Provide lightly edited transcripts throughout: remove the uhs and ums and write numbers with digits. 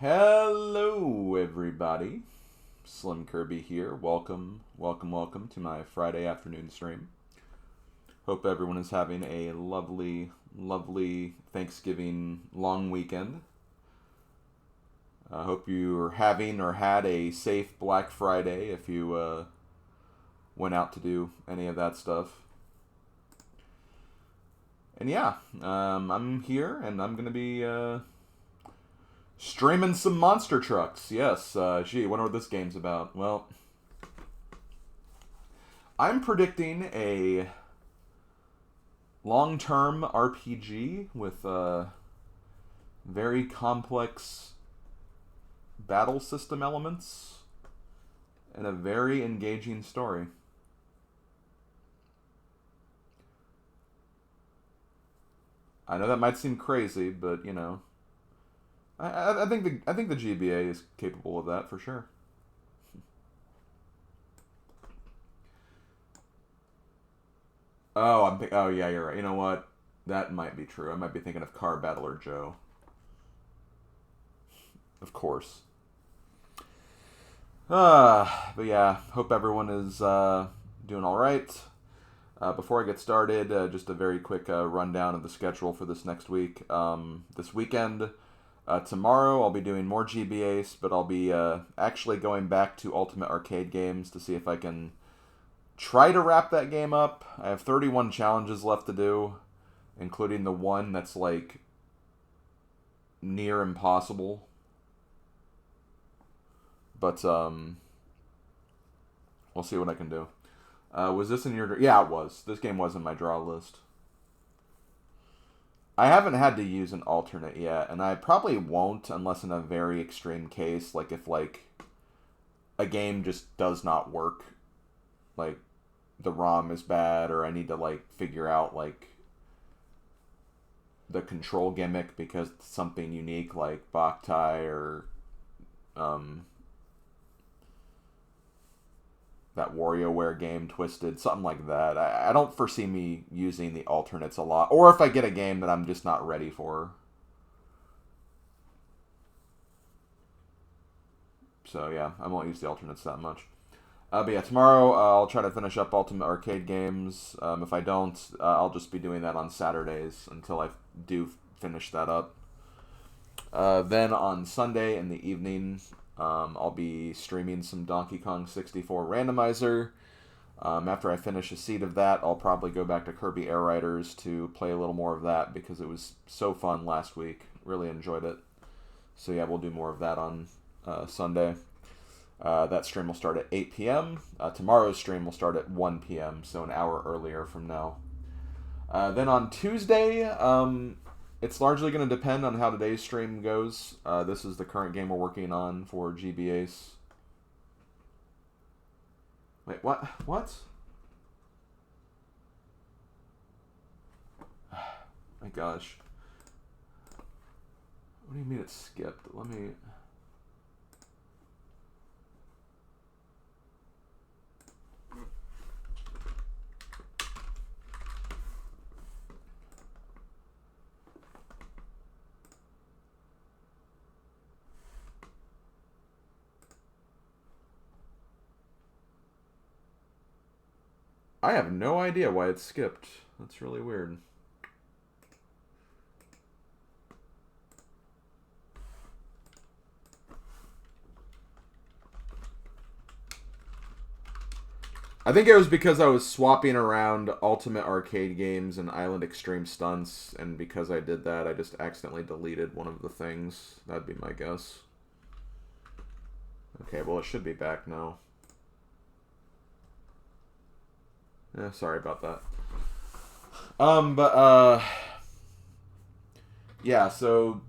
Hello, everybody. SlimKirby here. Welcome to my Friday afternoon stream. Hope everyone is having a lovely Thanksgiving long weekend. I hope you're having or had a safe Black Friday if you went out to do any of that stuff. And yeah, I'm here and I'm going to be streaming some monster trucks. Yes, gee, wonder what this game's about. Well, I'm predicting a long-term RPG with very complex battle system elements and a very engaging story. I know that might seem crazy, but you know, I think the GBA is capable of that for sure. Oh yeah, you're right. You know what? That might be true. I might be thinking of Car Battler Joe. Of course. But yeah, hope everyone is doing all right. Before I get started, just a very quick rundown of the schedule for this next week. This weekend, tomorrow I'll be doing more GBACE, but I'll be actually going back to Ultimate Arcade Games to see if I can try to wrap that game up. I have 31 challenges left to do, including the one that's like near impossible. But we'll see what I can do. Was this in your... Yeah, it was. This game was in my draw list. I haven't had to use an alternate yet, and I probably won't unless in a very extreme case, like if like a game just does not work, like the ROM is bad, or I need to like figure out like the control gimmick because it's something unique like Boktai or that WarioWare game, Twisted, something like that. I don't foresee me using the alternates a lot. Or if I get a game that I'm just not ready for. So yeah, I won't use the alternates that much. But yeah, tomorrow I'll try to finish up Ultimate Arcade Games. If I don't, I'll just be doing that on Saturdays until I do finish that up. Then on Sunday in the evening, I'll be streaming some Donkey Kong 64 Randomizer. After I finish a seed of that, I'll probably go back to Kirby Air Riders to play a little more of that because it was so fun last week. Really enjoyed it. So yeah, we'll do more of that on Sunday. That stream will start at 8 p.m. Tomorrow's stream will start at 1 p.m., so an hour earlier from now. Then on Tuesday, it's largely going to depend on how today's stream goes. This is the current game we're working on for GBACE. Wait, what? What? My gosh. What do you mean it skipped? Let me... I have no idea why it skipped. That's really weird. I think it was because I was swapping around Ultimate Arcade Games and Island Extreme Stunts, and because I did that, I just accidentally deleted one of the things. That'd be my guess. Okay, well, it should be back now. Yeah, sorry about that. Yeah, so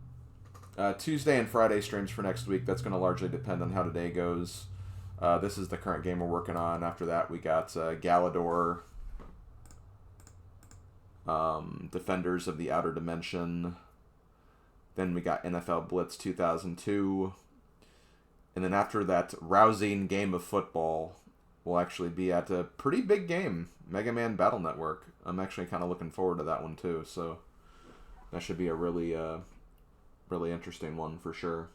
Tuesday and Friday streams for next week, that's going to largely depend on how today goes. This is the current game we're working on. After that, we got Galador, Defenders of the Outer Dimension. Then we got NFL Blitz 2002. And then after that rousing game of football, we'll actually be at a pretty big game, Mega Man Battle Network. I'm actually kind of looking forward to that one too, so that should be a really interesting one for sure.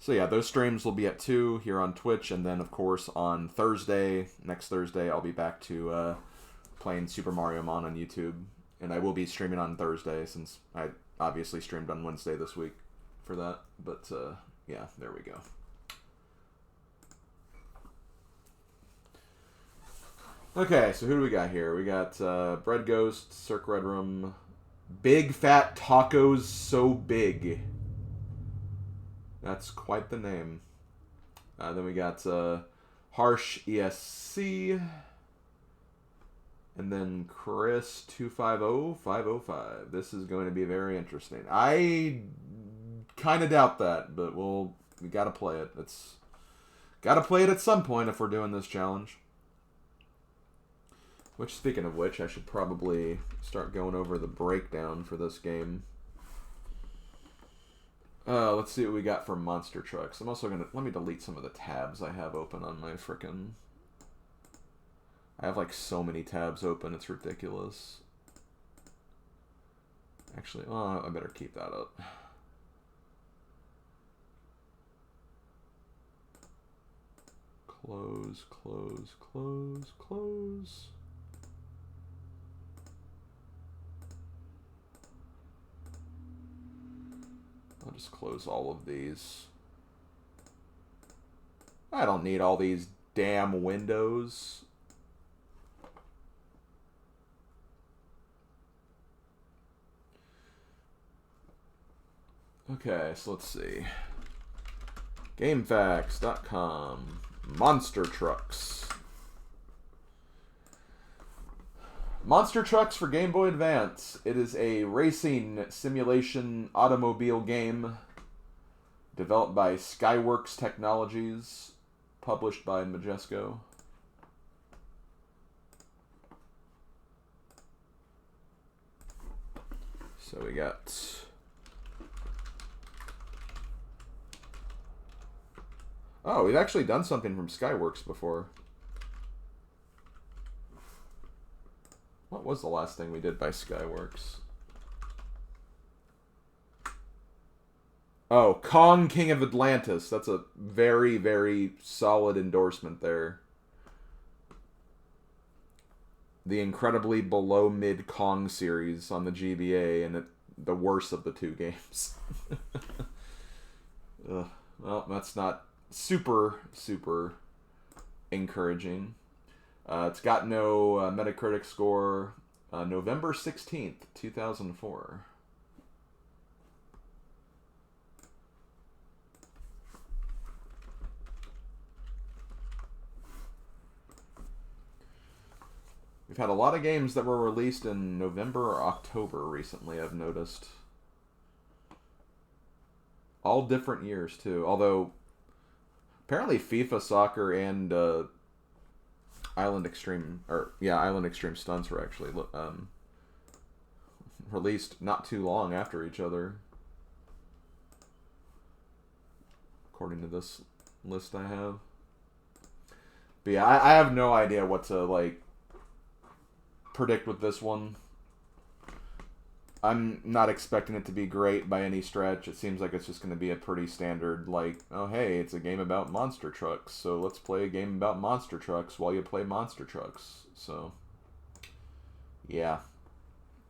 So yeah, those streams will be at 2 here on Twitch, and then of course on Thursday, next Thursday, I'll be back to playing Super Mario Mon on YouTube. And I will be streaming on Thursday, since I obviously streamed on Wednesday this week for that. But yeah, there we go. Okay, so who do we got here? We got Bread Ghost, Cirque Red Room, Big Fat Tacos So Big. That's quite the name. Then we got Harsh ESC. And then Chris 250505. This is going to be very interesting. I kind of doubt that, but we got to play it. It's got to play it at some point if we're doing this challenge. Which, speaking of which, I should probably start going over the breakdown for this game. Let's see what we got for monster trucks. I'm also gonna let me delete some of the tabs I have open on my frickin'. I have like so many tabs open, it's ridiculous. Actually, I better keep that up. Close, close, close, close. I'll just close all of these. I don't need all these damn windows. Okay, so let's see. GameFAQs.com. Monster Trucks. Monster Trucks for Game Boy Advance. It is a racing simulation automobile game developed by Skyworks Technologies, published by Majesco. So we got... Oh, we've actually done something from Skyworks before. What was the last thing we did by Skyworks? Oh, Kong, King of Atlantis. That's a very, very solid endorsement there. The incredibly below-mid Kong series on the GBA, and the worst of the two games. Well, that's not super encouraging. It's got no Metacritic score. November 16th, 2004. We've had a lot of games that were released in November or October recently, I've noticed. All different years, too. Although, apparently FIFA Soccer and Island Extreme Stunts were actually released not too long after each other, according to this list I have. But yeah, I have no idea what to like predict with this one. I'm not expecting it to be great by any stretch. It seems like it's just going to be a pretty standard, like, oh hey, it's a game about monster trucks, so let's play a game about monster trucks while you play monster trucks. So, yeah,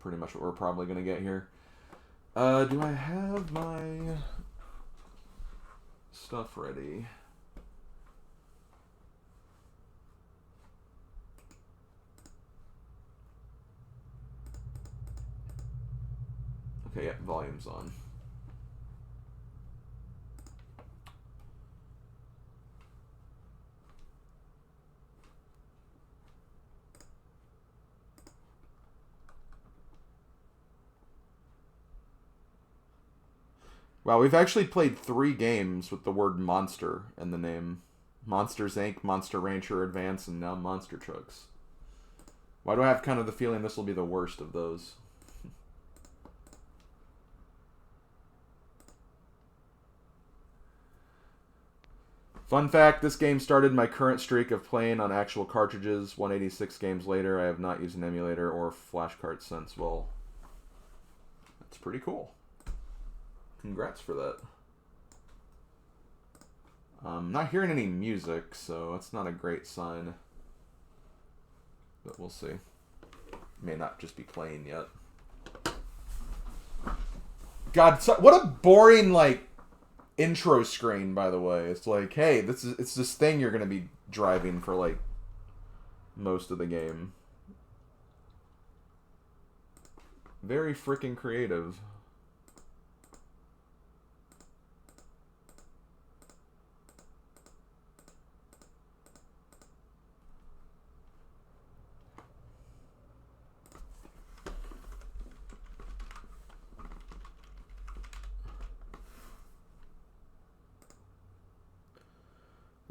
pretty much what we're probably going to get here. Do I have my stuff ready? Okay, yeah, volume's on. Wow, we've actually played 3 games with the word monster in the name. Monsters Inc., Monster Rancher Advance, and now Monster Trucks. Why do I have kind of the feeling this will be the worst of those? Fun fact, this game started my current streak of playing on actual cartridges. 186 games later, I have not used an emulator or flash card since. Well, that's pretty cool. Congrats for that. I'm not hearing any music, so that's not a great sign. But we'll see. May not just be playing yet. God, what a boring, like, intro screen, by the way. It's like, hey, it's this thing you're going to be driving for, like, most of the game. Very freaking creative.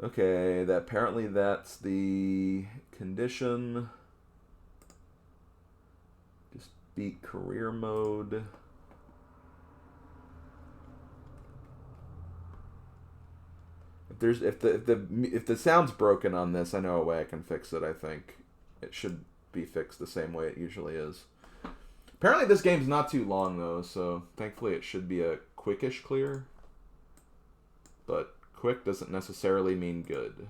Okay, apparently that's the condition. Just beat career mode. If the sound's broken on this, I know a way I can fix it. I think it should be fixed the same way it usually is. Apparently this game's not too long though, so thankfully it should be a quickish clear. But quick doesn't necessarily mean good.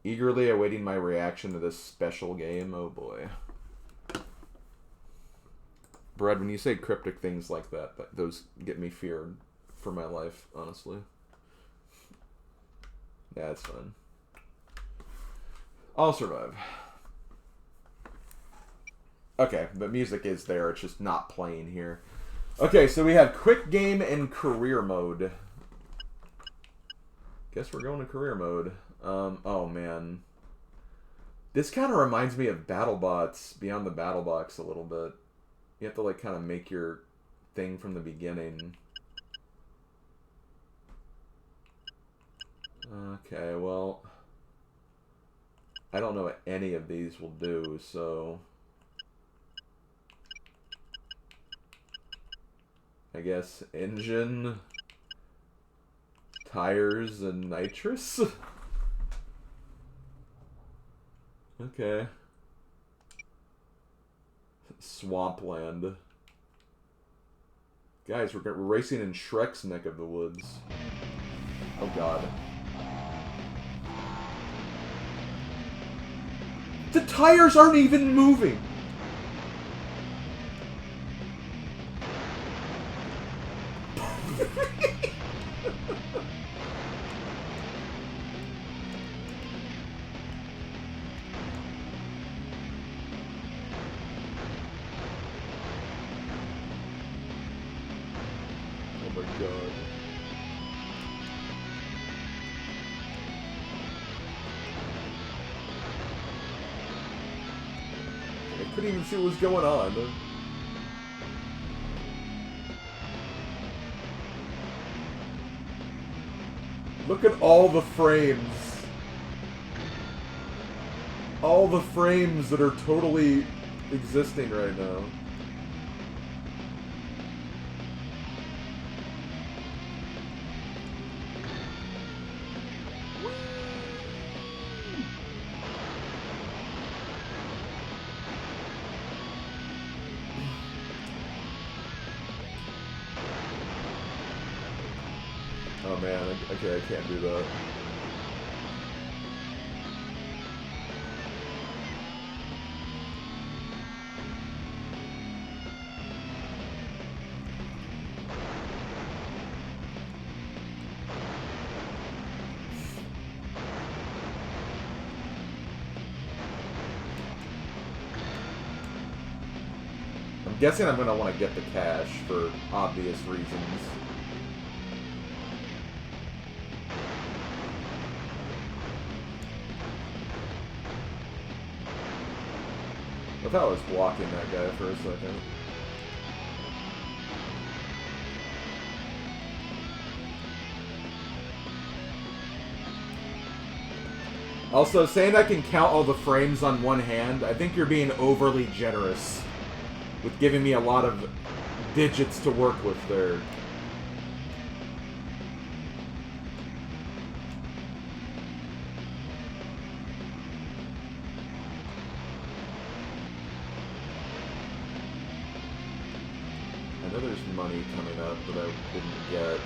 Eagerly awaiting my reaction to this special game. Oh boy. Brad, when you say cryptic things like that, those get me feared for my life, honestly. Yeah, it's fine. I'll survive. Okay, the music is there, it's just not playing here. Okay, so we have quick game and career mode. Guess we're going to career mode. Oh man. This kind of reminds me of BattleBots Beyond the Battle Box a little bit. You have to like kind of make your thing from the beginning. Okay, well, I don't know what any of these will do, so I guess engine, tires, and nitrous? Okay. Swampland. Guys, we're racing in Shrek's neck of the woods. Oh god. The tires aren't even moving! Oh my god. I couldn't even see what was going on. Look at all the frames. All the frames that are totally existing right now. Oh man, okay, I can't do that. I'm guessing I'm going to want to get the cash for obvious reasons. I thought I was blocking that guy for a second. Also, saying I can count all the frames on one hand, I think you're being overly generous with giving me a lot of digits to work with there. I know there's money coming up that I didn't get.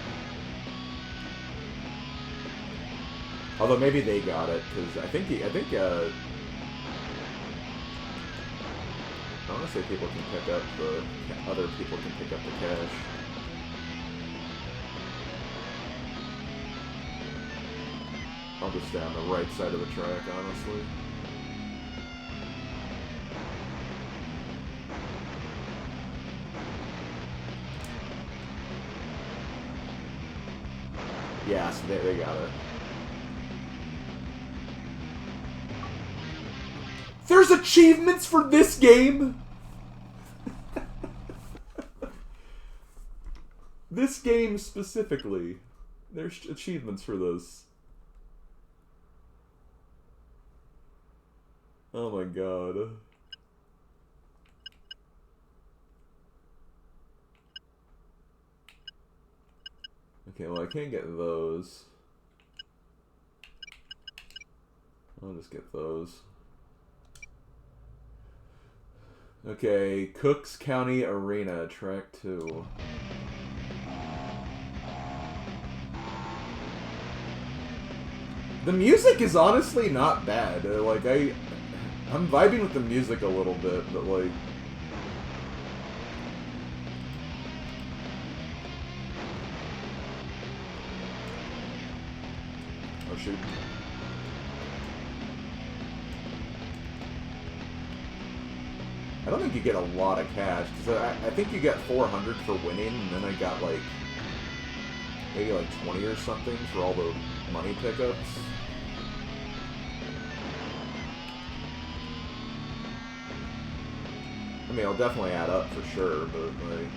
Although maybe they got it, because I think I want to say people can pick up the... Other people can pick up the cash. I'll just stay on the right side of the track, honestly. Yeah, so they got it. There's achievements for this game? This game specifically. There's achievements for this. Oh my god. Okay, well I can't get those. I'll just get those. Okay, Cooks County Arena, Track 2. The music is honestly not bad. Like, I'm vibing with the music a little bit, but like... Oh shoot. I don't think you get a lot of cash, because I think you get 400 for winning, and then I got like, maybe like 20 or something for all the money pickups. I mean, it'll definitely add up for sure, but like...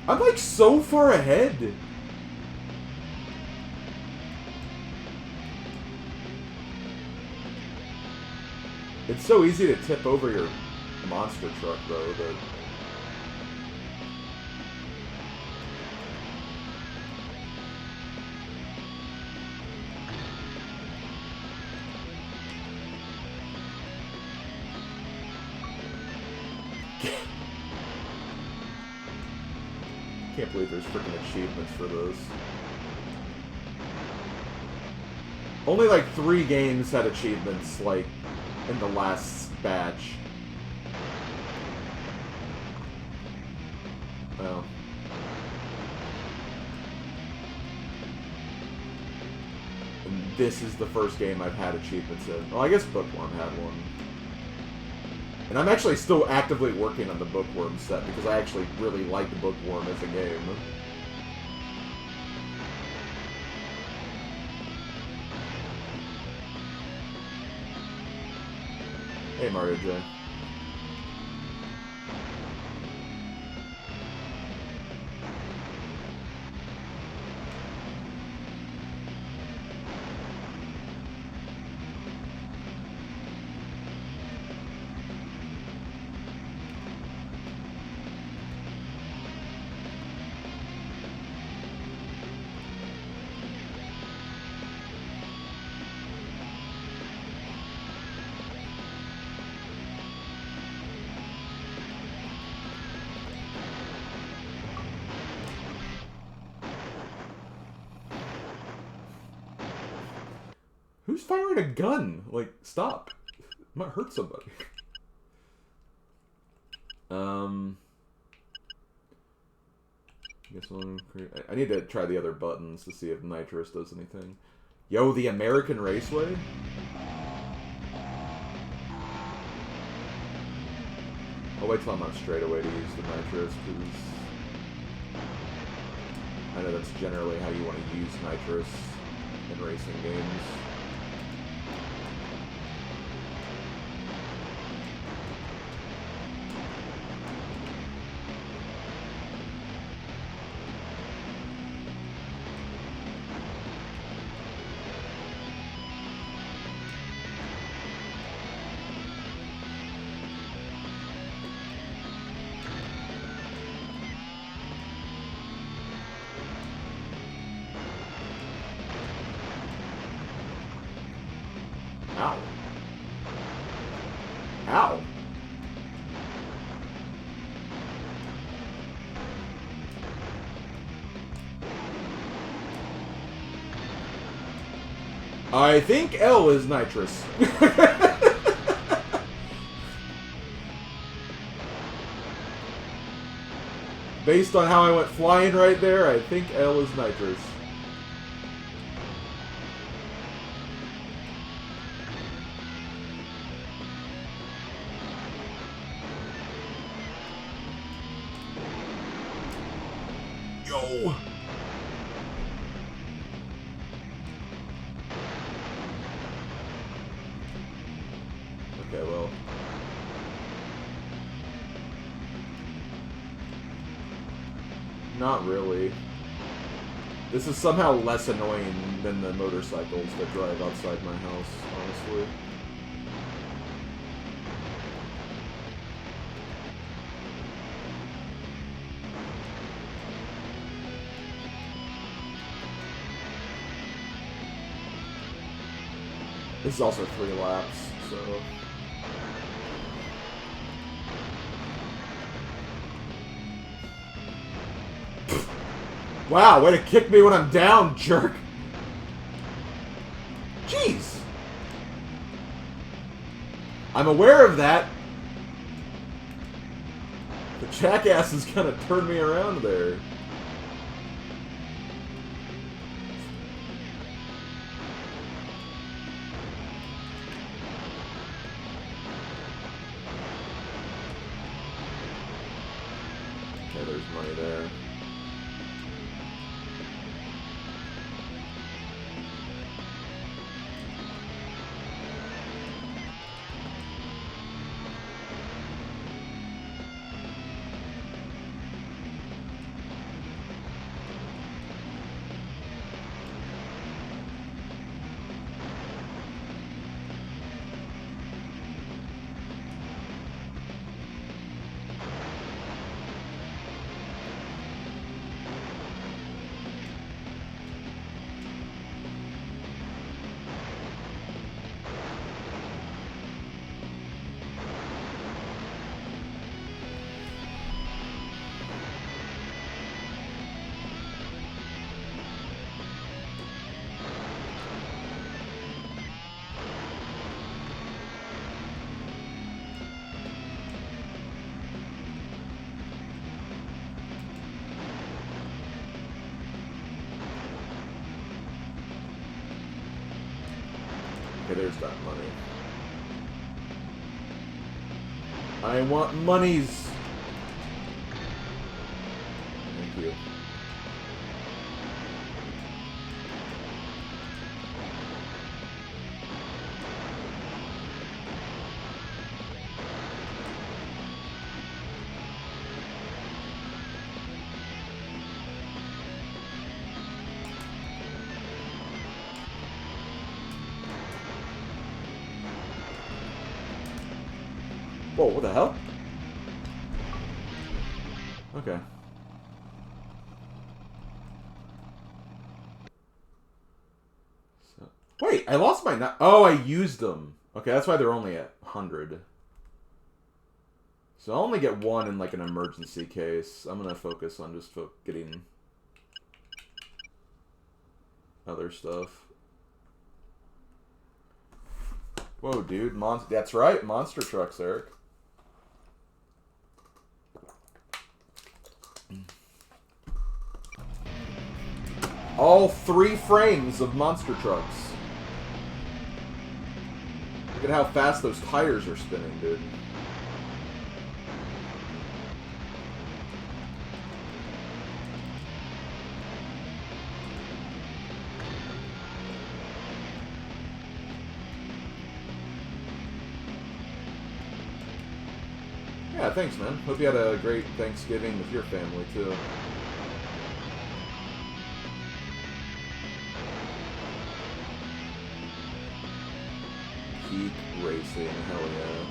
I'm like so far ahead! It's so easy to tip over your monster truck, though, that... Can't believe there's freaking achievements for those. Only like 3 games had achievements, like, in the last batch. Well. And this is the first game I've had achievements in. Well, I guess Bookworm had one. And I'm actually still actively working on the Bookworm set, because I actually really like Bookworm as a game. Hey, Mario J. Who's firing a gun? Like, stop. It might hurt somebody. I guess I need to try the other buttons to see if Nitrous does anything. Yo, the American Raceway? I'll wait till I'm on straightaway to use the Nitrous, because I know that's generally how you want to use Nitrous in racing games. Ow. Ow. I think L is nitrous. Based on how I went flying right there, I think L is nitrous. Yo! Okay, well. Not really. This is somehow less annoying than the motorcycles that drive outside my house, honestly. This is also 3 laps, so... Wow, way to kick me when I'm down, jerk! Jeez! I'm aware of that. The jackass is gonna turn me around there. Okay, there's money there. Okay, there's that money. I want monies! Thank you. Whoa, what the hell? Okay. So, wait, I lost my... Oh, I used them. Okay, that's why they're only at 100. So I'll only get one in, like, an emergency case. I'm gonna focus on just getting other stuff. Whoa, dude. That's right, monster trucks, Eric. All 3 frames of monster trucks. Look at how fast those tires are spinning, dude. Yeah, thanks, man. Hope you had a great Thanksgiving with your family, too. Peak racing, hell yeah.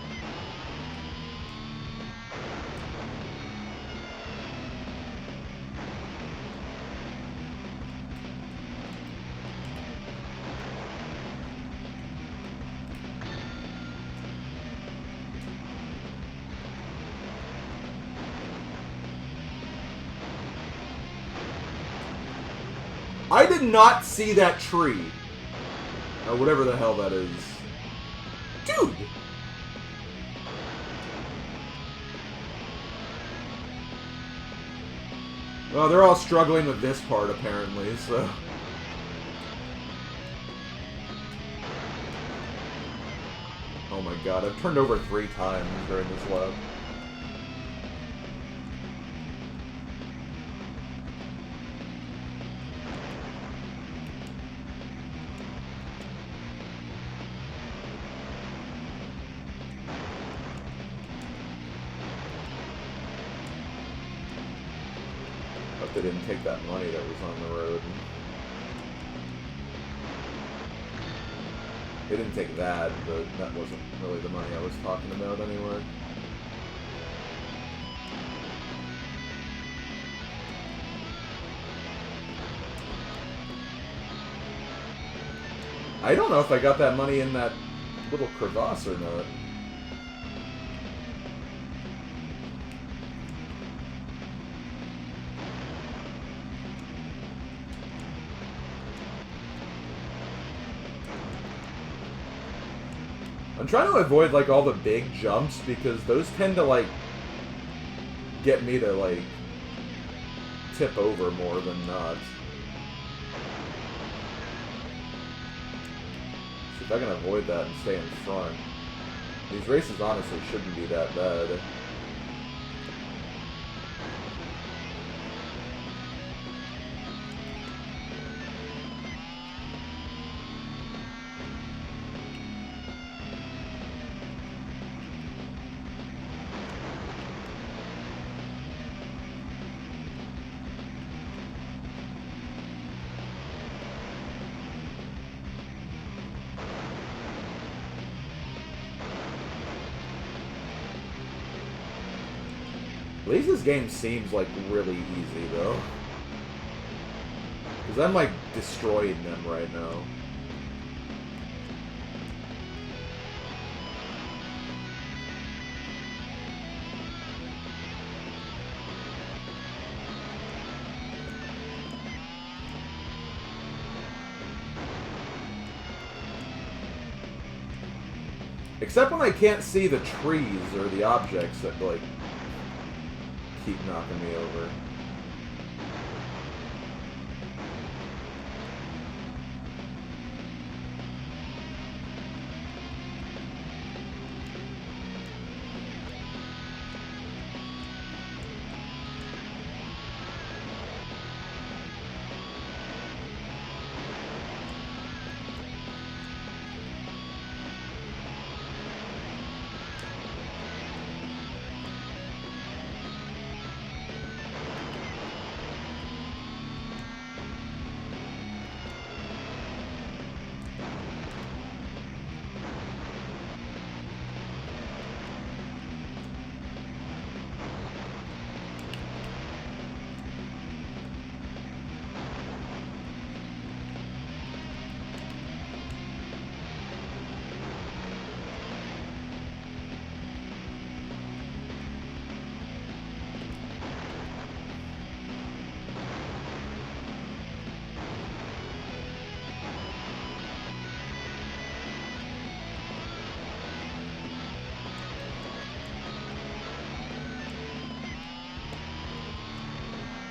I did not see that tree. Or whatever the hell that is. Dude! Well, they're all struggling with this part, apparently, so... Oh my god, I've turned over 3 times during this lap. Hope they didn't take that money that was on the road. They didn't take that, but that wasn't really the money I was talking about anyway. I don't know if I got that money in that little crevasse or not. I'm trying to avoid, like, all the big jumps, because those tend to, like, get me to, like, tip over more than not. See if I can avoid that and stay in front. These races, honestly, shouldn't be that bad. At least this game seems, like, really easy, though. Because I'm, like, destroying them right now. Except when I can't see the trees or the objects that, like, keep knocking me over.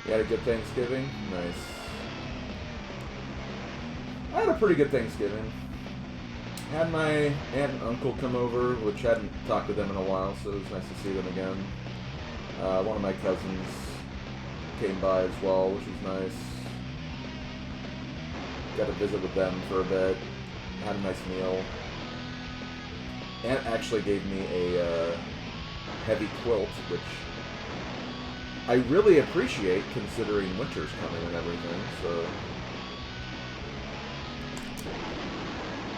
You had a good Thanksgiving? Nice. I had a pretty good Thanksgiving. Had my aunt and uncle come over, which I hadn't talked to them in a while, so it was nice to see them again. One of my cousins came by as well, which was nice. Got to visit with them for a bit. Had a nice meal. Aunt actually gave me a heavy quilt, which I really appreciate considering winter's coming and everything, so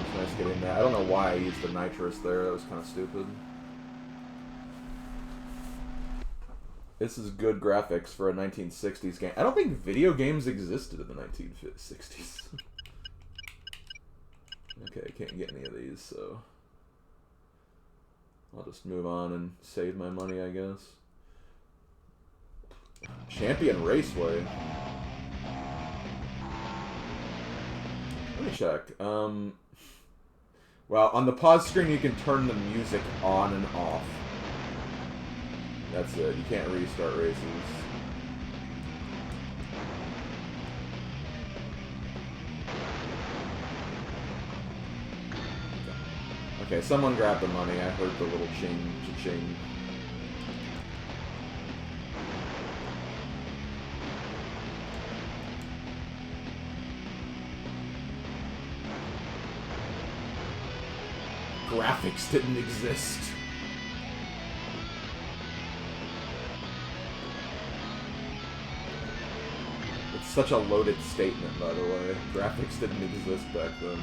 it's nice getting that. I don't know why I used the nitrous there, that was kind of stupid. This is good graphics for a 1960s game. I don't think video games existed in the 1960s. Okay, I can't get any of these, so I'll just move on and save my money, I guess. Champion Raceway. Let me check. Well, on the pause screen, you can turn the music on and off. That's it. You can't restart races. Okay, someone grabbed the money. I heard the little ching, cha-ching. Graphics didn't exist. It's such a loaded statement, by the way. Graphics didn't exist back then.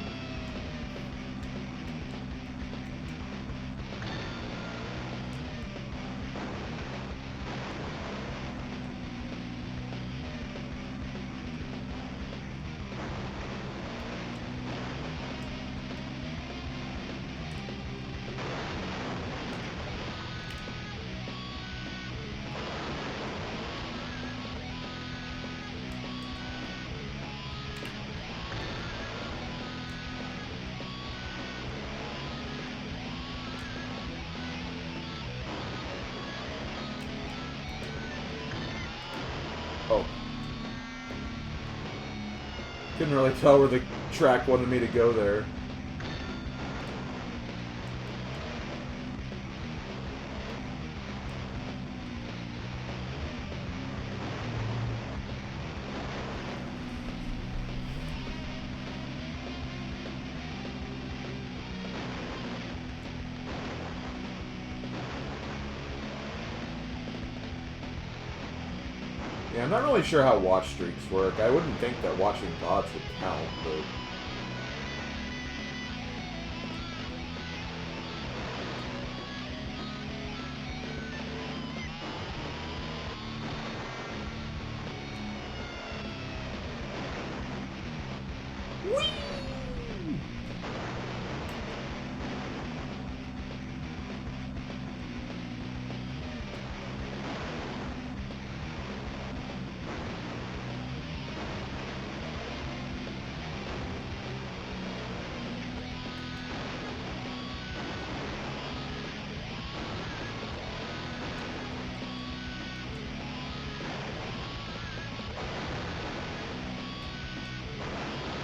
Oh. Couldn't really tell where the track wanted me to go there. Yeah, I'm not really sure how watch streaks work. I wouldn't think that watching VODs would count, but...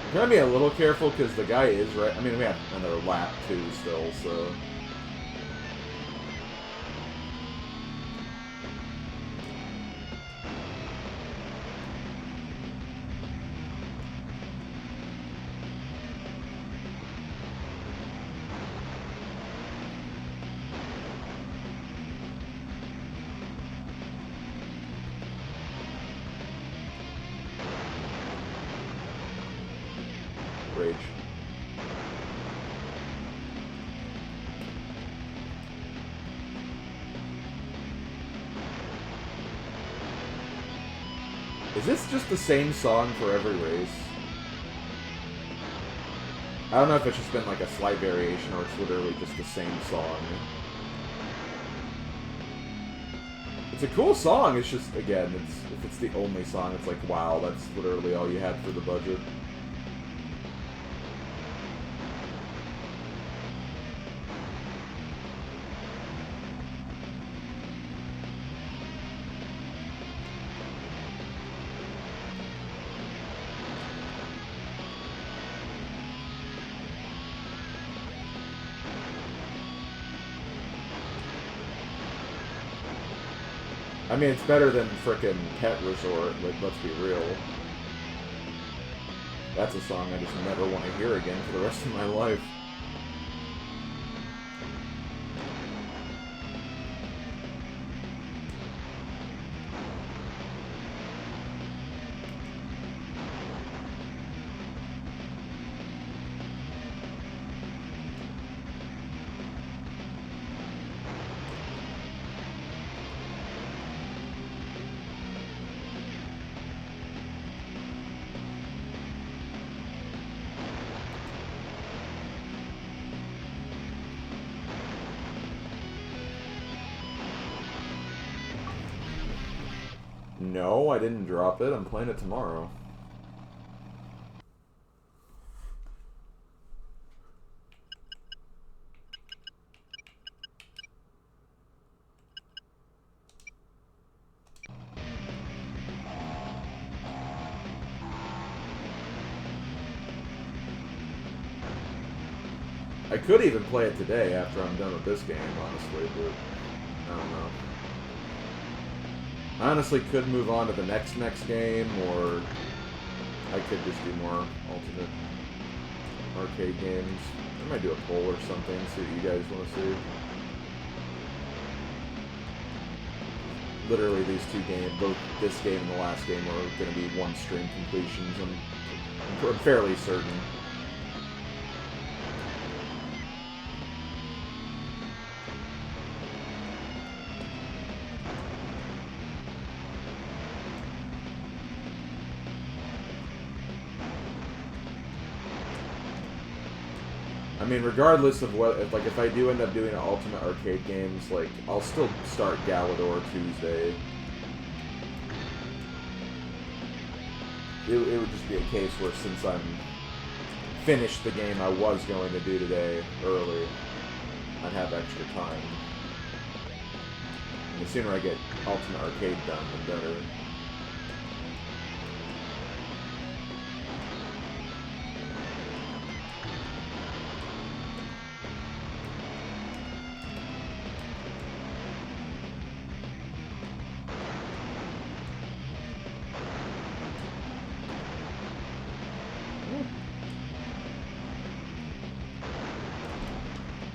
I'm gonna be a little careful because the guy is right. I mean, we have another lap too still, so. Rage. Is this just the same song for every race? I don't know if it's just been like a slight variation or it's literally just the same song. It's a cool song, it's just, again, if it's the only song, it's like, wow, that's literally all you had for the budget. I mean, it's better than frickin' Pet Resort, like, let's be real. That's a song I just never want to hear again for the rest of my life. No, I didn't drop it. I'm playing it tomorrow. I could even play it today after I'm done with this game, honestly, but I don't know. I honestly could move on to the next game, or I could just do more alternate arcade games. I might do a poll or something, see what you guys want to see. Literally, these two games, both this game and the last game, are going to be one-stream completions, I'm fairly certain. I mean, regardless of what, if I do end up doing Ultimate Arcade games, like, I'll still start Galador Tuesday. It would just be a case where, since I'm finished the game I was going to do today early, I'd have extra time. And the sooner I get Ultimate Arcade done, the better.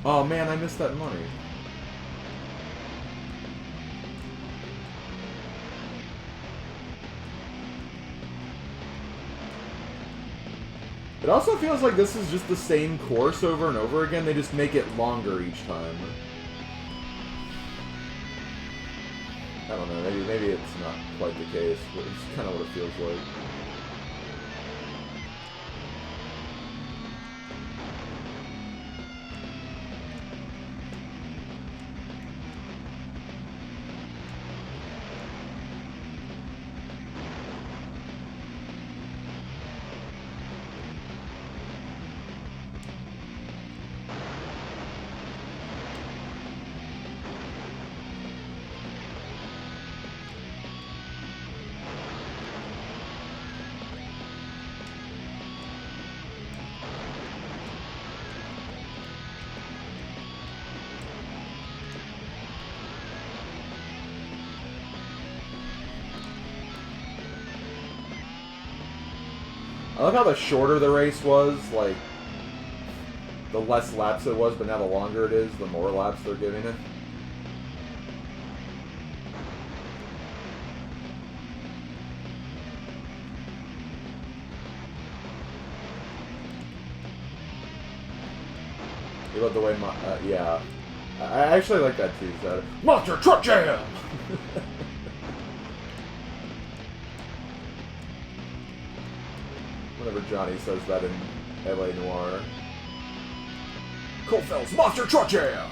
Oh man, I missed that money. It also feels like this is just the same course over and over again, they just make it longer each time. I don't know, maybe it's not quite the case, but it's kind of what it feels like. I love how the shorter the race was, like, the less laps it was, but now the longer it is, the more laps they're giving it. You love the way yeah. I actually like that too, so. Monster Truck Jam! Whenever Johnny says that in LA Noire. Coalfell's Monster Truck Jam!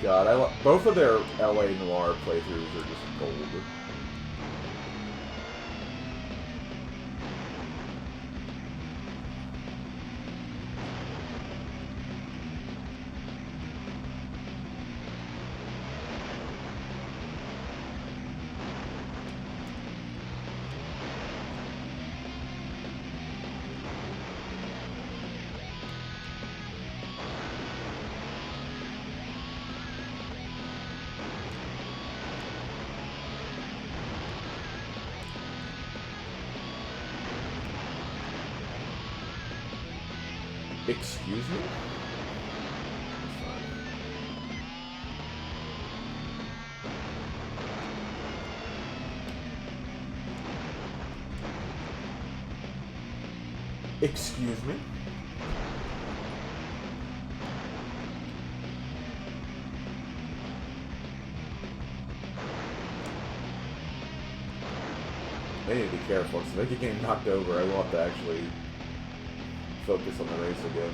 God, both of their LA Noire playthroughs are just gold. Excuse me? Excuse me? I need to be careful, because if I get getting knocked over, I will have to actually focus on the race again.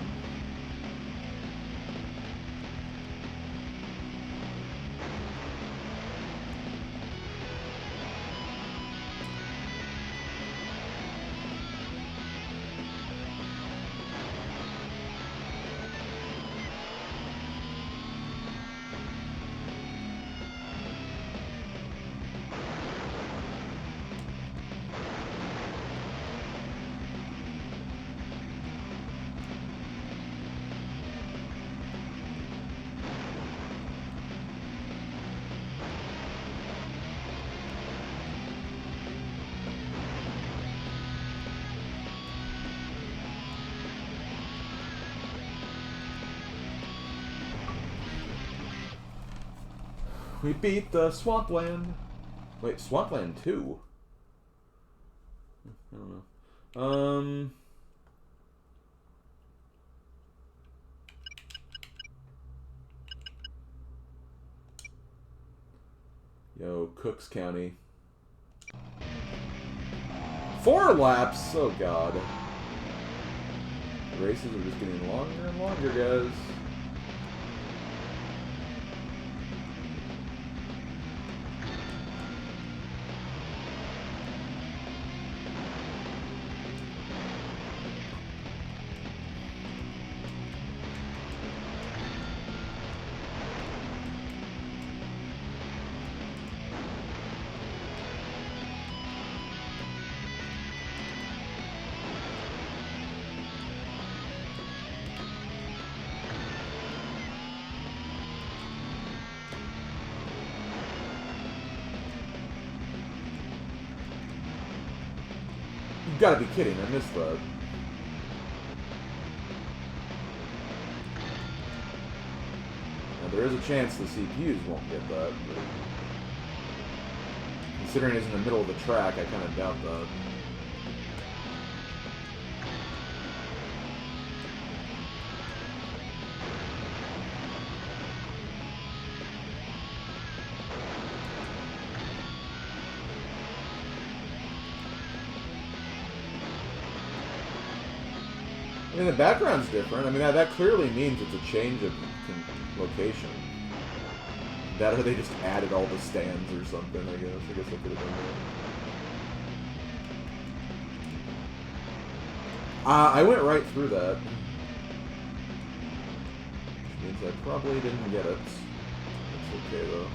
We beat the Swampland. Wait, Swampland 2? I don't know. Yo, Cooks County. 4 laps! Oh god. The races are just getting longer and longer, guys. You gotta be kidding, I missed that. Now, there is a chance the CPUs won't get that, but considering it's in the middle of the track, I kind of doubt that. I mean, the background's different. I mean, that clearly means it's a change of location. That or they just added all the stands or something, I guess. I guess they could have done that. I went right through that. Which means I probably didn't get it. That's okay, though.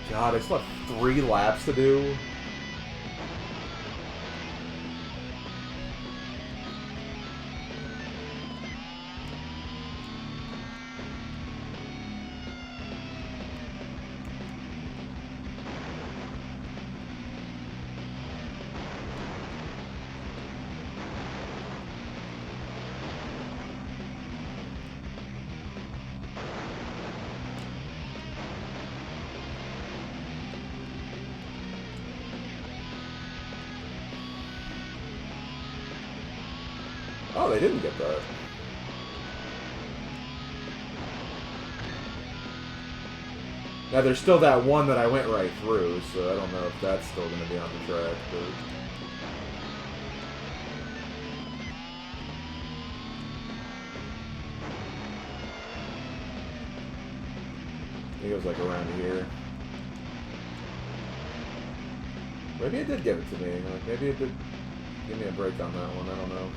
God, I still have 3 laps to do. Oh, they didn't get that. Now, there's still that one that I went right through, so I don't know if that's still going to be on the track, but... I think it was like around here. Maybe it did give it to me. Like, maybe it did give me a break on that one. I don't know.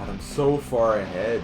I'm so far ahead.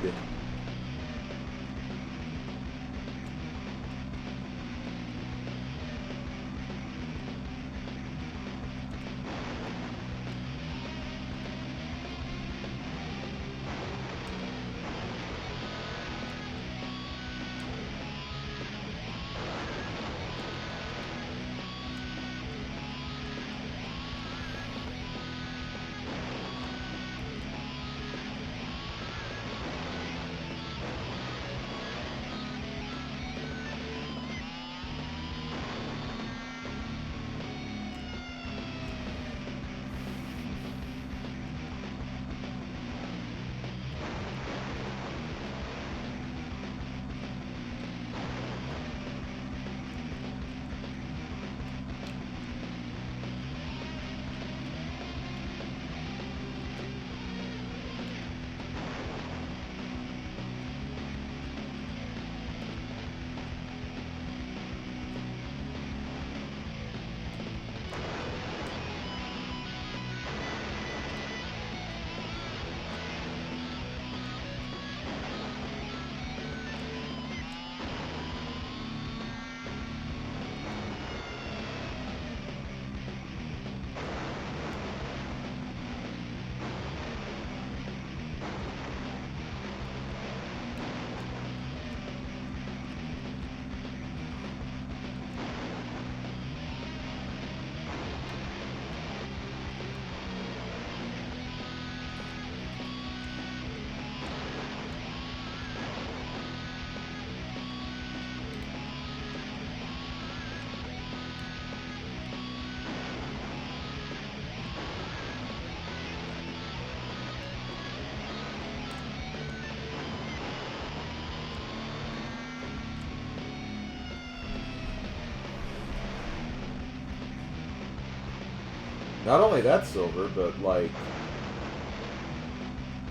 Not only that silver, but like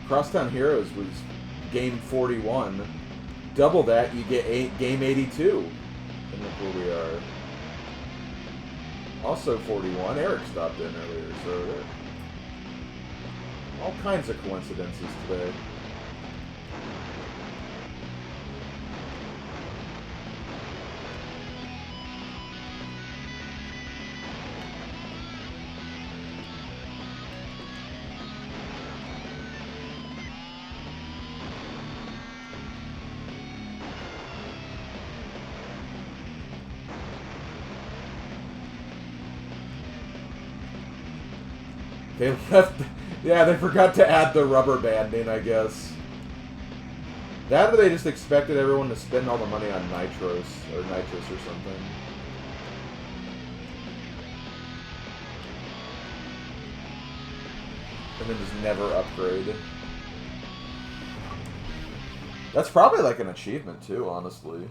Crosstown Heroes was game 41. Double that, you get game 82. And look where we are. Also 41. Eric stopped in earlier, so there. All kinds of coincidences today. They left... Yeah, they forgot to add the rubber banding, I guess. That or they just expected everyone to spend all the money on Nitros or something. And then just never upgrade. That's probably like an achievement too, honestly.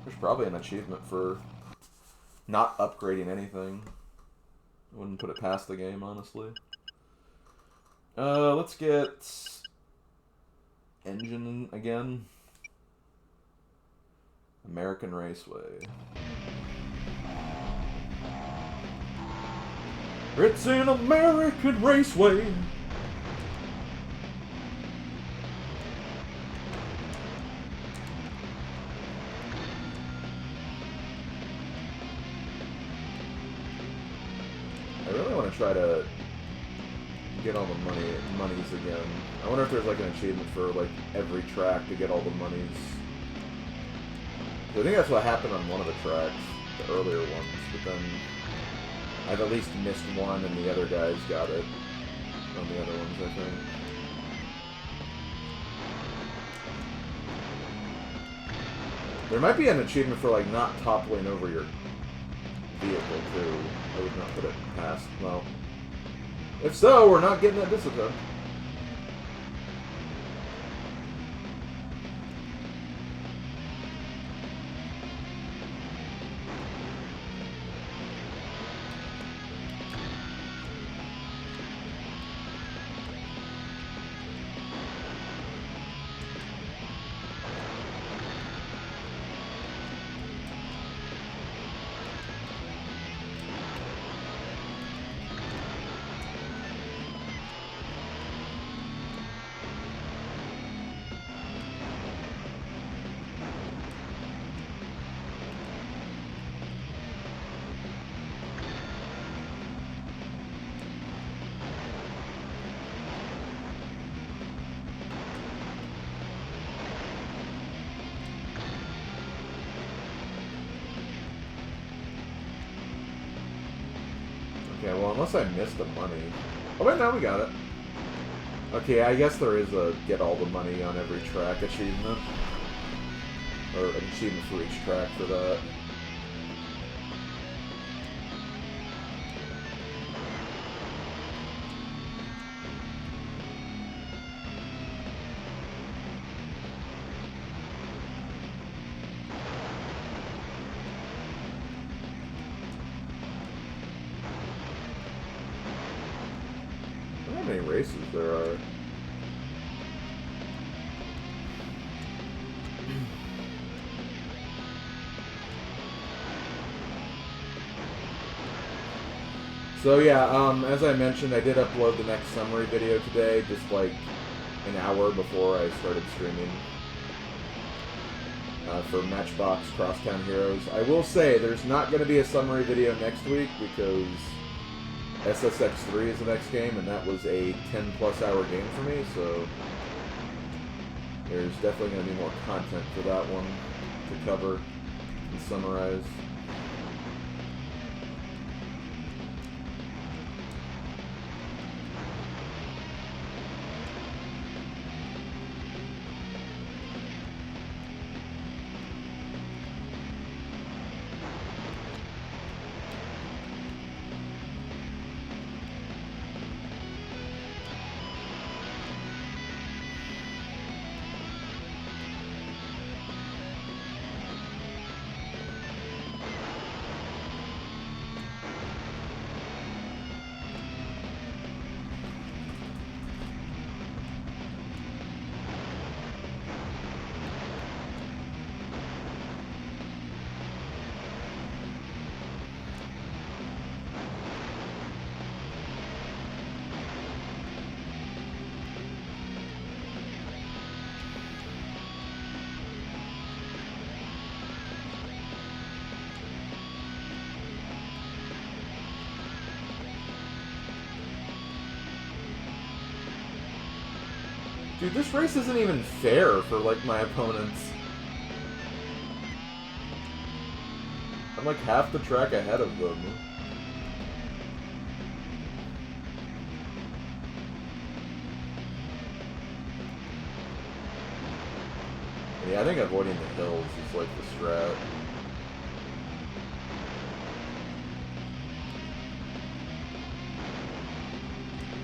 There's probably an achievement for not upgrading anything. I wouldn't put it past the game, honestly. Let's get engine again. American Raceway. It's an American Raceway. I really want to try to get all the monies again. I wonder if there's like an achievement for like every track to get all the monies. I think that's what happened on one of the tracks, the earlier ones, but then I've at least missed one and the other guys got it on the other ones, I think. There might be an achievement for like not toppling over your vehicle too. I would not put it past, well. If so, we're not getting that discipline. Okay, well, unless I missed the money. Oh, wait, no, we got it. Okay, I guess there is a get all the money on every track achievement. Or an achievement for each track for that. How many races there are? So yeah, as I mentioned, I did upload the next summary video today, just like an hour before I started streaming for Matchbox Crosstown Heroes. I will say there's not going to be a summary video next week because SSX3 is the next game, and that was a 10+ hour game for me, so there's definitely going to be more content for that one to cover and summarize. Dude, this race isn't even fair for, like, my opponents. I'm, like, half the track ahead of them. Yeah, I think avoiding the hills is, like, the strat.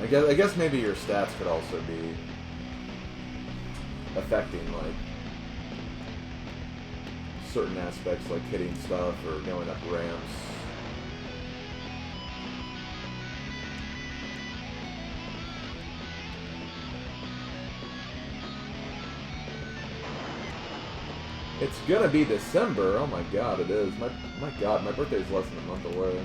I guess maybe your stats could also be affecting, like, certain aspects, like hitting stuff or going up ramps. It's gonna be December. Oh my god, it is. My god, my birthday's less than a month away.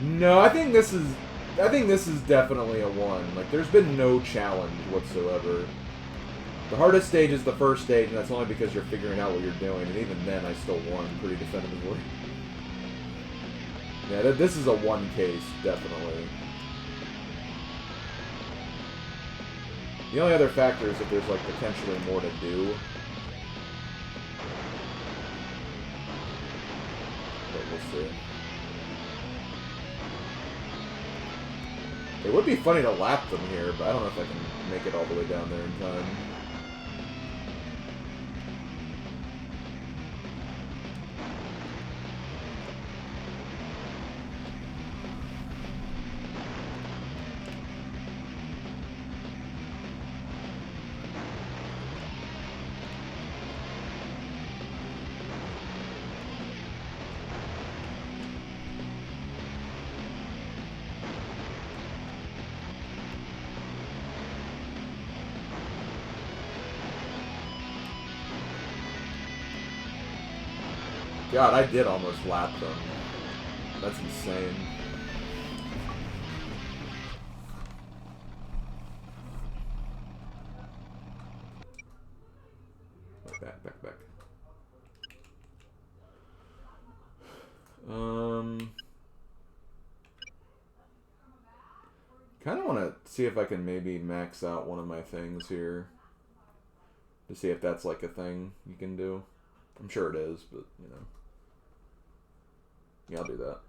No, I think this is definitely a 1. Like, there's been no challenge whatsoever. The hardest stage is the first stage, and that's only because you're figuring out what you're doing, and even then I still won pretty definitively. Yeah, this is a 1 case, definitely. The only other factor is if there's, like, potentially more to do. But we'll see. It would be funny to lap them here, but I don't know if I can make it all the way down there in time. God, I did almost lap them. That's insane. Back. Kind of want to see if I can maybe max out one of my things here. To see if that's like a thing you can do. I'm sure it is, but, you know. Yeah, I'll do that.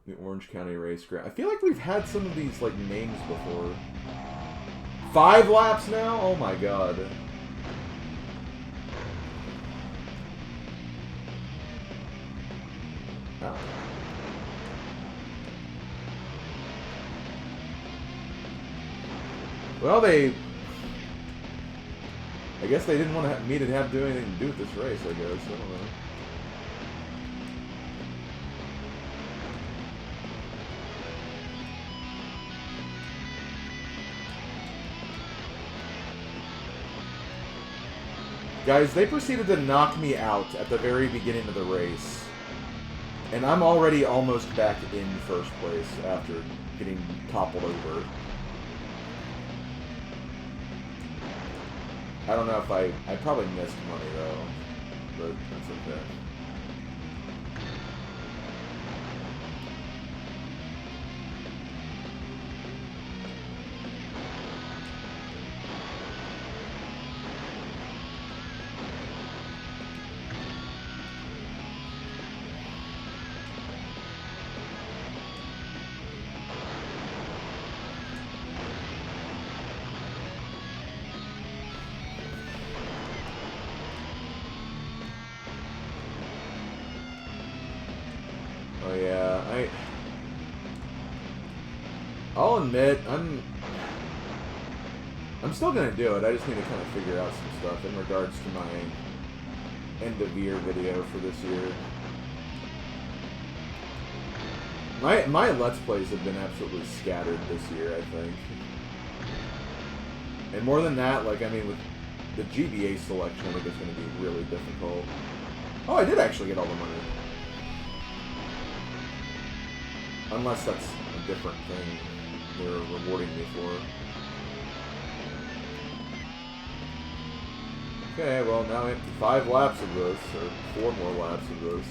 The Orange County Race Grant. I feel like we've had some of these, like, names before. 5 laps now? Oh my god. Oh. Well, I guess they didn't want me to have to do anything to do with this race, I guess. I don't know. Guys, they proceeded to knock me out at the very beginning of the race. And I'm already almost back in first place after getting toppled over. I don't know if I probably missed money though, but that's okay. Oh yeah, I'll admit, I'm still gonna do it. I just need to kind of figure out some stuff in regards to my end of year video for this year. My Let's Plays have been absolutely scattered this year, I think. And more than that, like, I mean, with the GBACE selection, I think it's going to be really difficult. Oh, I did actually get all the money. Unless that's a different thing they're rewarding me for. Okay, well, now we have 5 laps of this, or 4 more laps of this.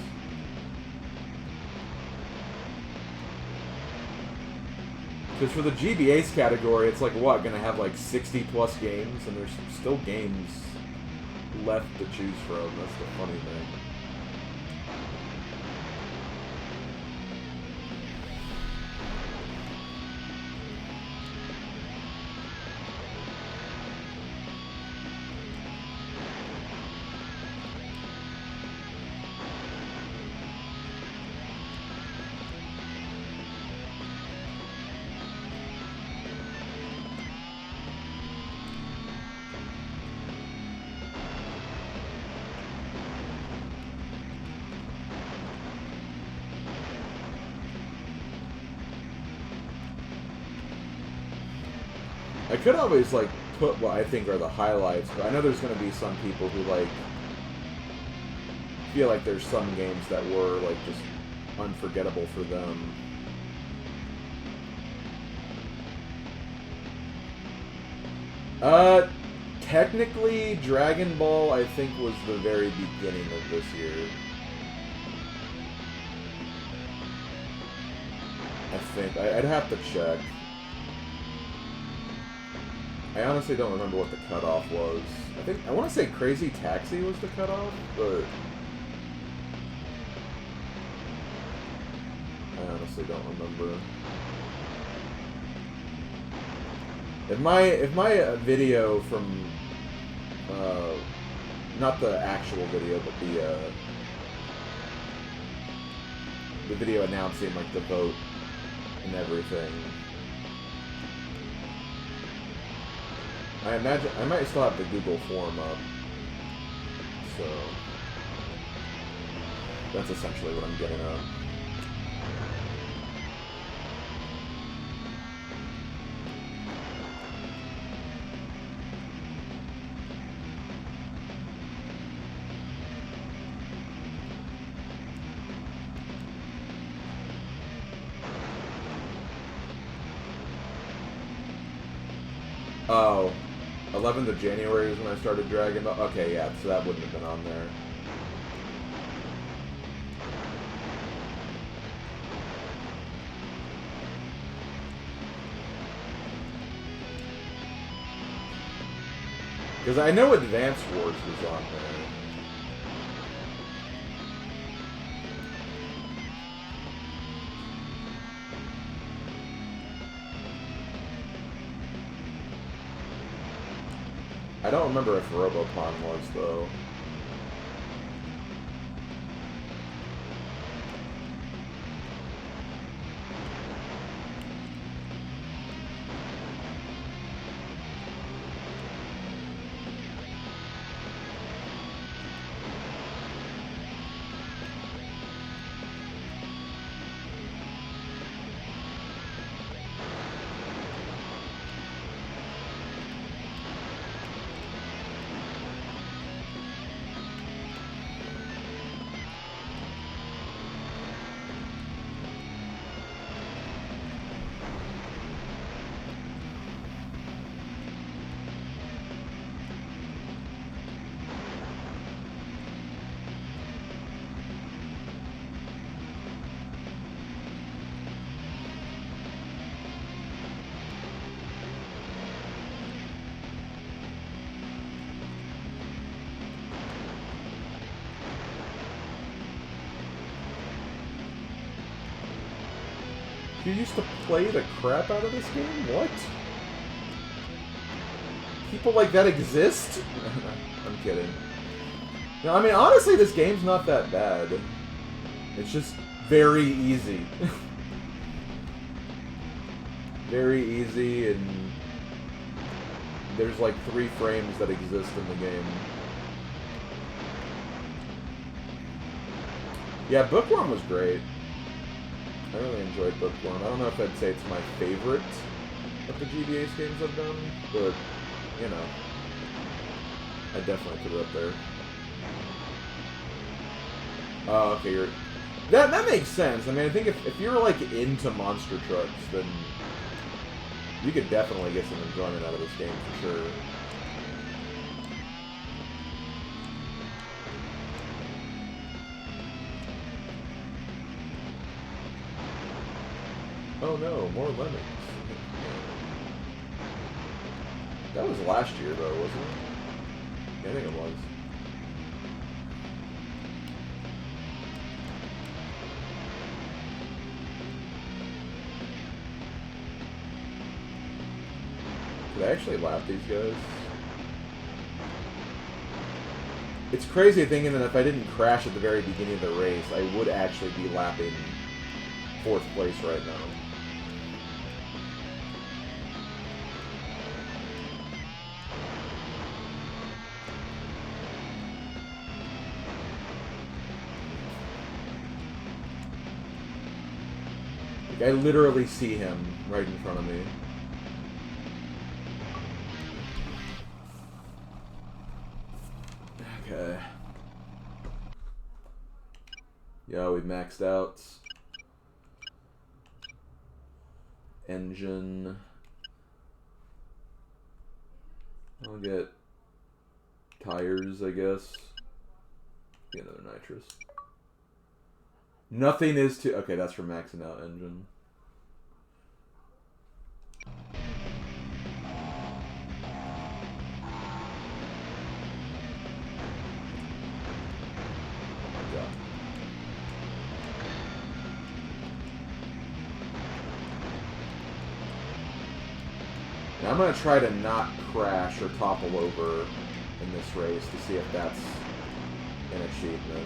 Because for the GBACE category, it's like, what, gonna have like 60 plus games? And there's still games left to choose from. That's the funny thing. I could always, like, put what I think are the highlights, but I know there's going to be some people who, like, feel like there's some games that were, like, just unforgettable for them. Technically, Dragon Ball, I think, was the very beginning of this year. I think. I'd have to check. I honestly don't remember what the cutoff was. I want to say Crazy Taxi was the cutoff, but I honestly don't remember. If my video from not the actual video, but the video announcing like the vote and everything. I imagine I might still have the Google form up, so that's essentially what I'm getting at. Oh, 11th of January is when I started Dragon Ball. Okay, yeah, so that wouldn't have been on there. Because I know Advance Wars was on there. I don't remember if Robopon was, though. You used to play the crap out of this game? What? People like that exist? I'm kidding. No, I mean, honestly, this game's not that bad. It's just very easy. Very easy, and there's like 3 frames that exist in the game. Yeah, Bookworm was great. I really enjoyed Bookworm. I don't know if I'd say it's my favorite of the GBACE games I've done, but, you know, I'd definitely put it up there. Oh, okay, that makes sense. I mean, I think if you're, like, into monster trucks, then you could definitely get some enjoyment out of this game for sure. Oh no, more lemmings. That was last year though, wasn't it? Yeah, I think it was. Did I actually lap these guys? It's crazy thinking that if I didn't crash at the very beginning of the race, I would actually be lapping 4th place right now. Like, I literally see him right in front of me. Okay. Yeah, we maxed out. Engine. I'll get tires, I guess. Get another nitrous. Nothing is too... Okay, that's for maxing out engine. Now I'm going to try to not crash or topple over in this race to see if that's an achievement.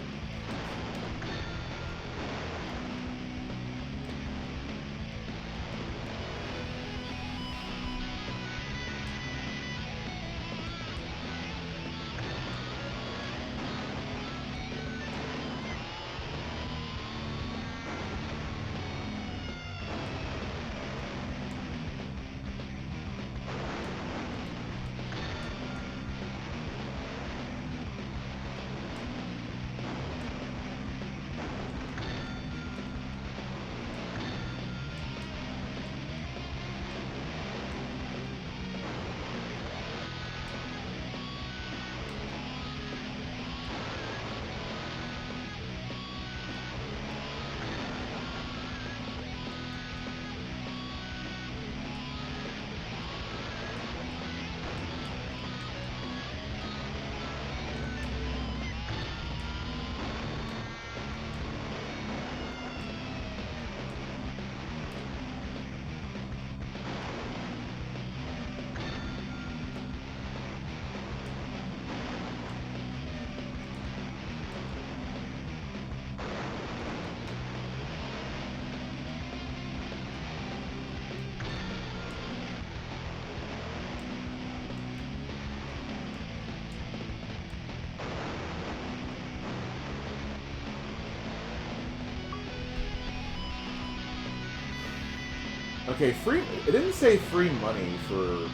Okay, free... It didn't say free money for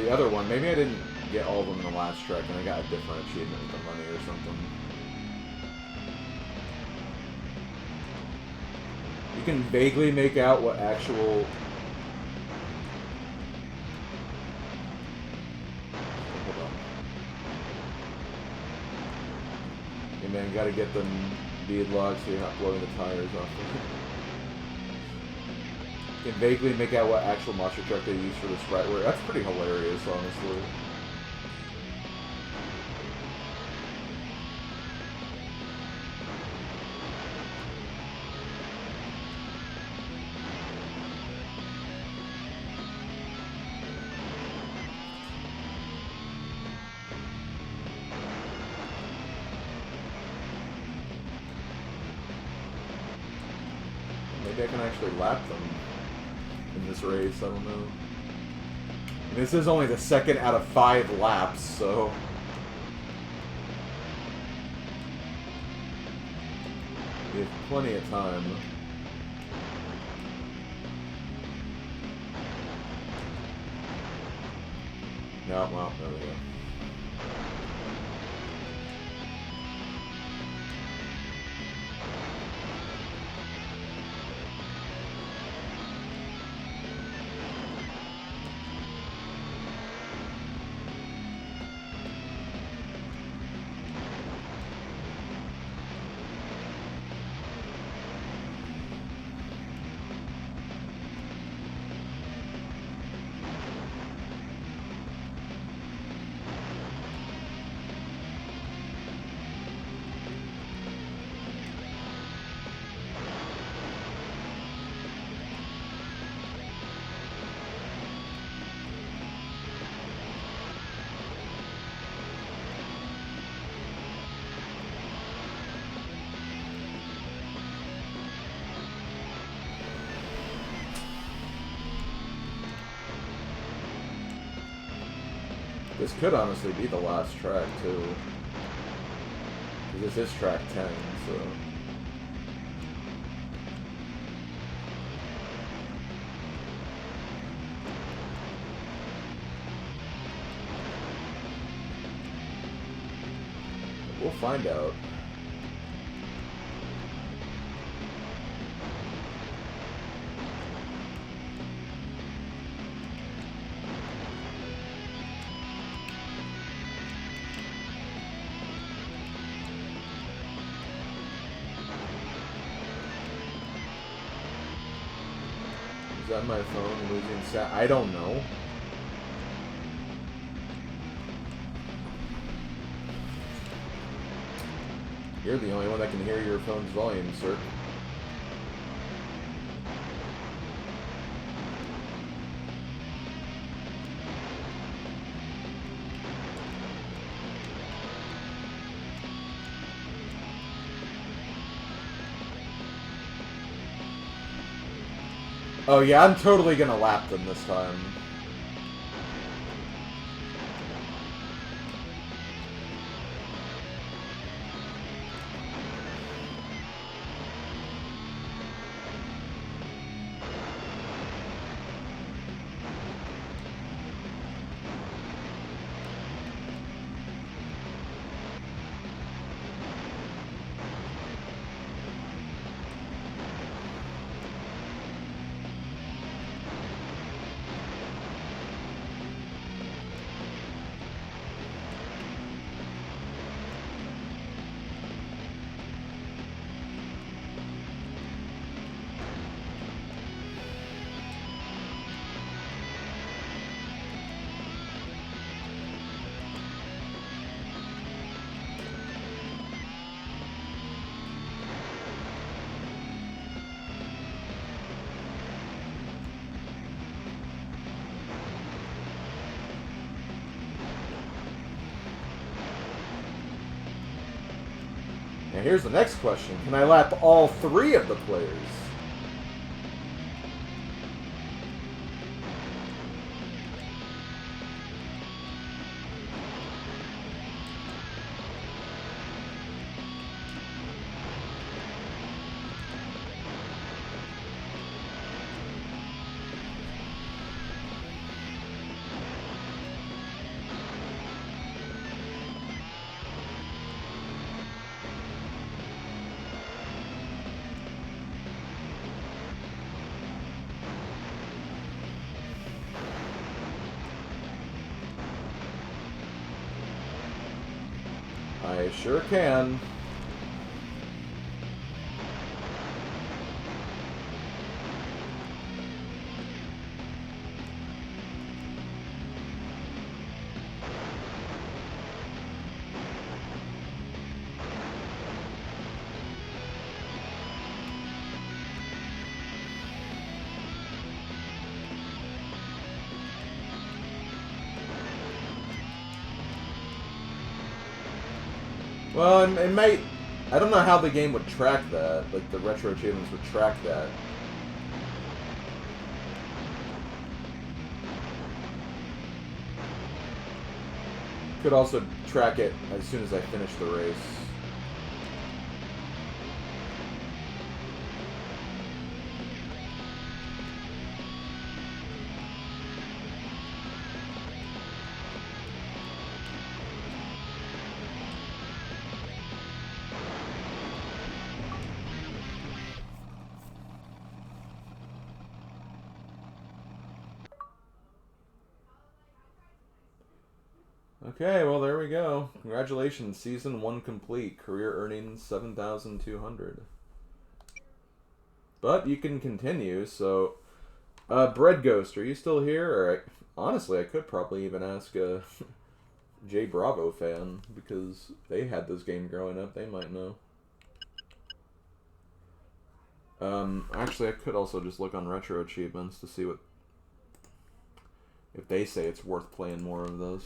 the other one. Maybe I didn't get all of them in the last track and I got a different achievement with the money or something. You can vaguely make out what actual... Hold on. Hey man, gotta get them beadlocked so you're not blowing the tires off. You can vaguely make out what actual monster truck they use for the sprite work. That's pretty hilarious, honestly. Maybe I can actually lap them in this race, I don't know. And this is only the 2nd out of 5 laps, so... We have plenty of time. No, well, there we go. This could honestly be the last track, too. This is track 10, so... We'll find out. Is that my phone losing sound? I don't know. You're the only one that can hear your phone's volume, sir. Oh yeah, I'm totally gonna lap them this time. Now here's the next question. Can I lap all three of the players? I sure can. Well, it might... I don't know how the game would track that. Like, the retro achievements would track that. Could also track it as soon as I finish the race. Okay, well, there we go. Congratulations, Season 1 complete. Career earnings 7,200. But you can continue, so... Bread Ghost, are you still here? Or honestly, I could probably even ask a J Bravo fan, because they had this game growing up. They might know. Actually, I could also just look on retro achievements to see what... if they say it's worth playing more of those.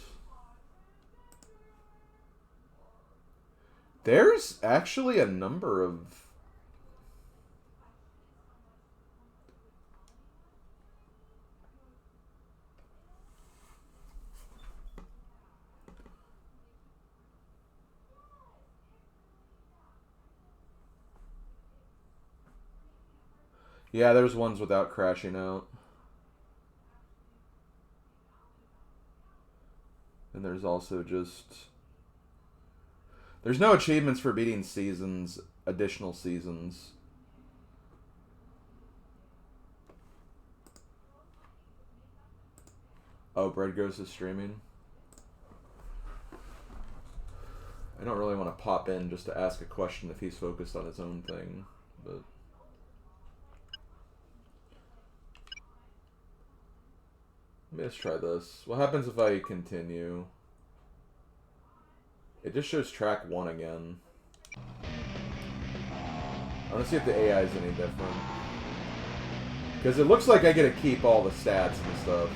There's actually a number of... Yeah, there's ones without crashing out. And there's also just... There's no achievements for beating seasons, additional seasons. Oh, Bread Ghost is streaming. I don't really want to pop in just to ask a question if he's focused on his own thing, but... Let me just try this. What happens if I continue? It just shows track 1 again. I want to see if the AI is any different. Because it looks like I get to keep all the stats and stuff.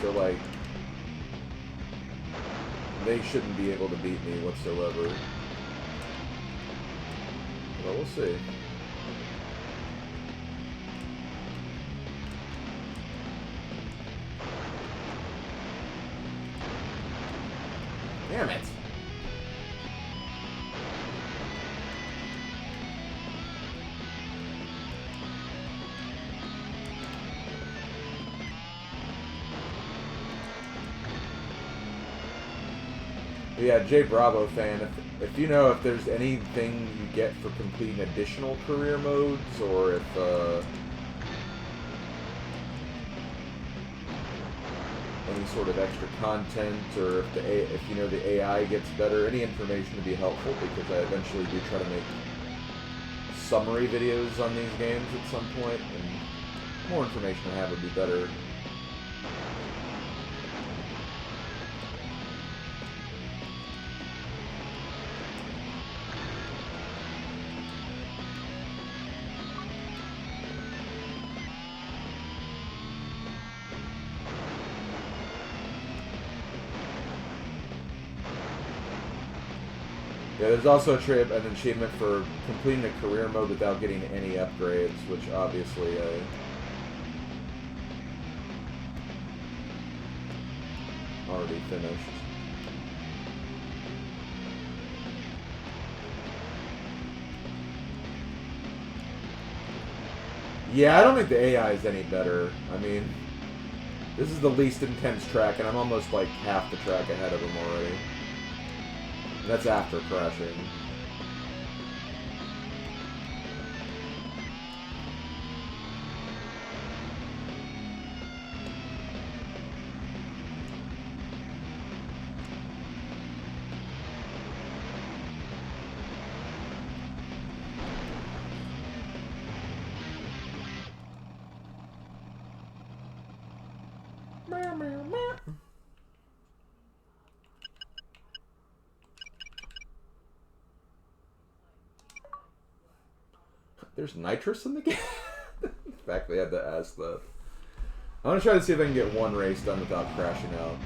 So, like, they shouldn't be able to beat me whatsoever. Well, we'll see. Damn it. But yeah, Jay Bravo fan, if you know if there's anything you get for completing additional career modes, or if any sort of extra content, or if you know the AI gets better, any information would be helpful, because I eventually do try to make summary videos on these games at some point, and more information I have would be better. Yeah, there's also an achievement for completing a career mode without getting any upgrades, which obviously I already finished. Yeah, I don't think the AI is any better. I mean, this is the least intense track, and I'm almost like half the track ahead of him already. That's after crashing. Meow, meow, meow. There's nitrous in the game? In fact, they had to ask that. I want to try to see if I can get one race done without crashing out.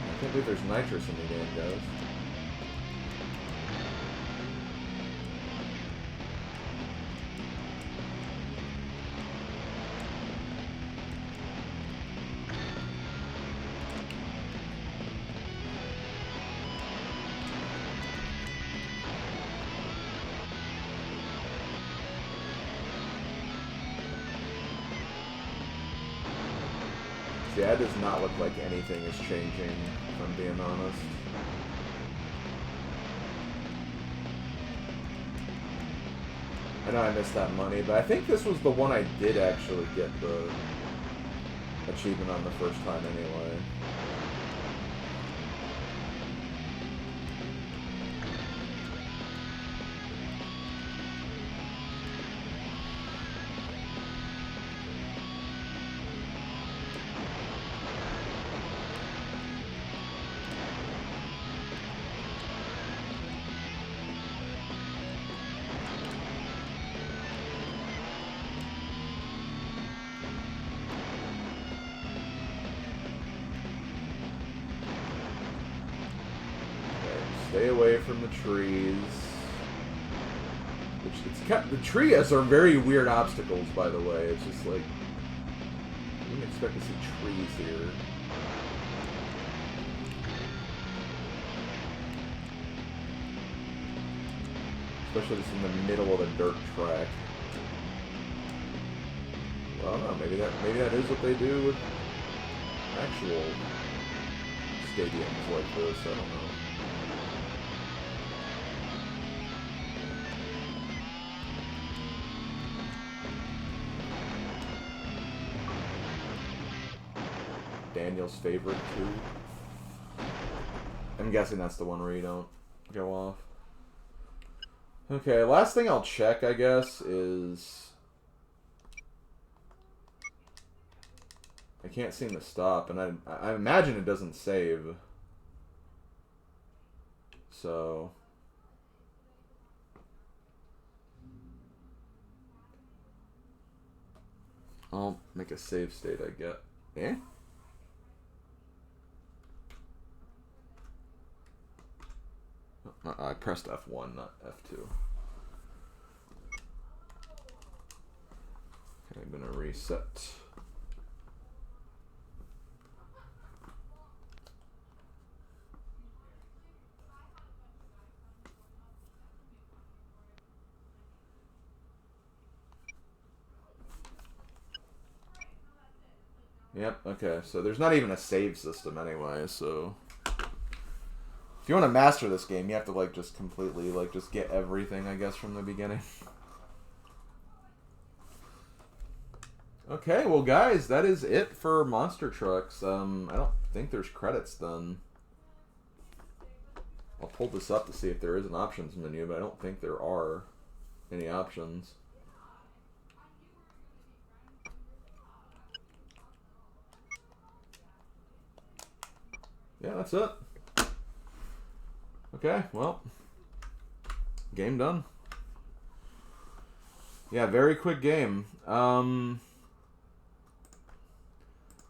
I can't believe there's nitrous in the game, guys. Yeah, it does not look like anything is changing, if I'm being honest. I know I missed that money, but I think this was the one I did actually get the achievement on the first time anyway. Stay away from the trees. The trees are very weird obstacles, by the way. It's just like wouldn't expect to see trees here. Especially just in the middle of a dirt track. Well, I don't know. Maybe that is what they do with actual stadiums like this. I don't know. Daniel's favorite too. I'm guessing that's the one where you don't go off. Okay, last thing I'll check, I guess, is I can't seem to stop, and I imagine it doesn't save. So I'll make a save state, I get. Eh? I pressed F1, not F2. Okay, I'm gonna reset. Yep, okay, so there's not even a save system anyway, so if you want to master this game, you have to, like, just completely, like, just get everything, I guess, from the beginning. Okay, well, guys, that is it for Monster Trucks. I don't think there's credits done. I'll pull this up to see if there is an options menu, but I don't think there are any options. Yeah, that's it. Okay, well, game done. Yeah, very quick game. Not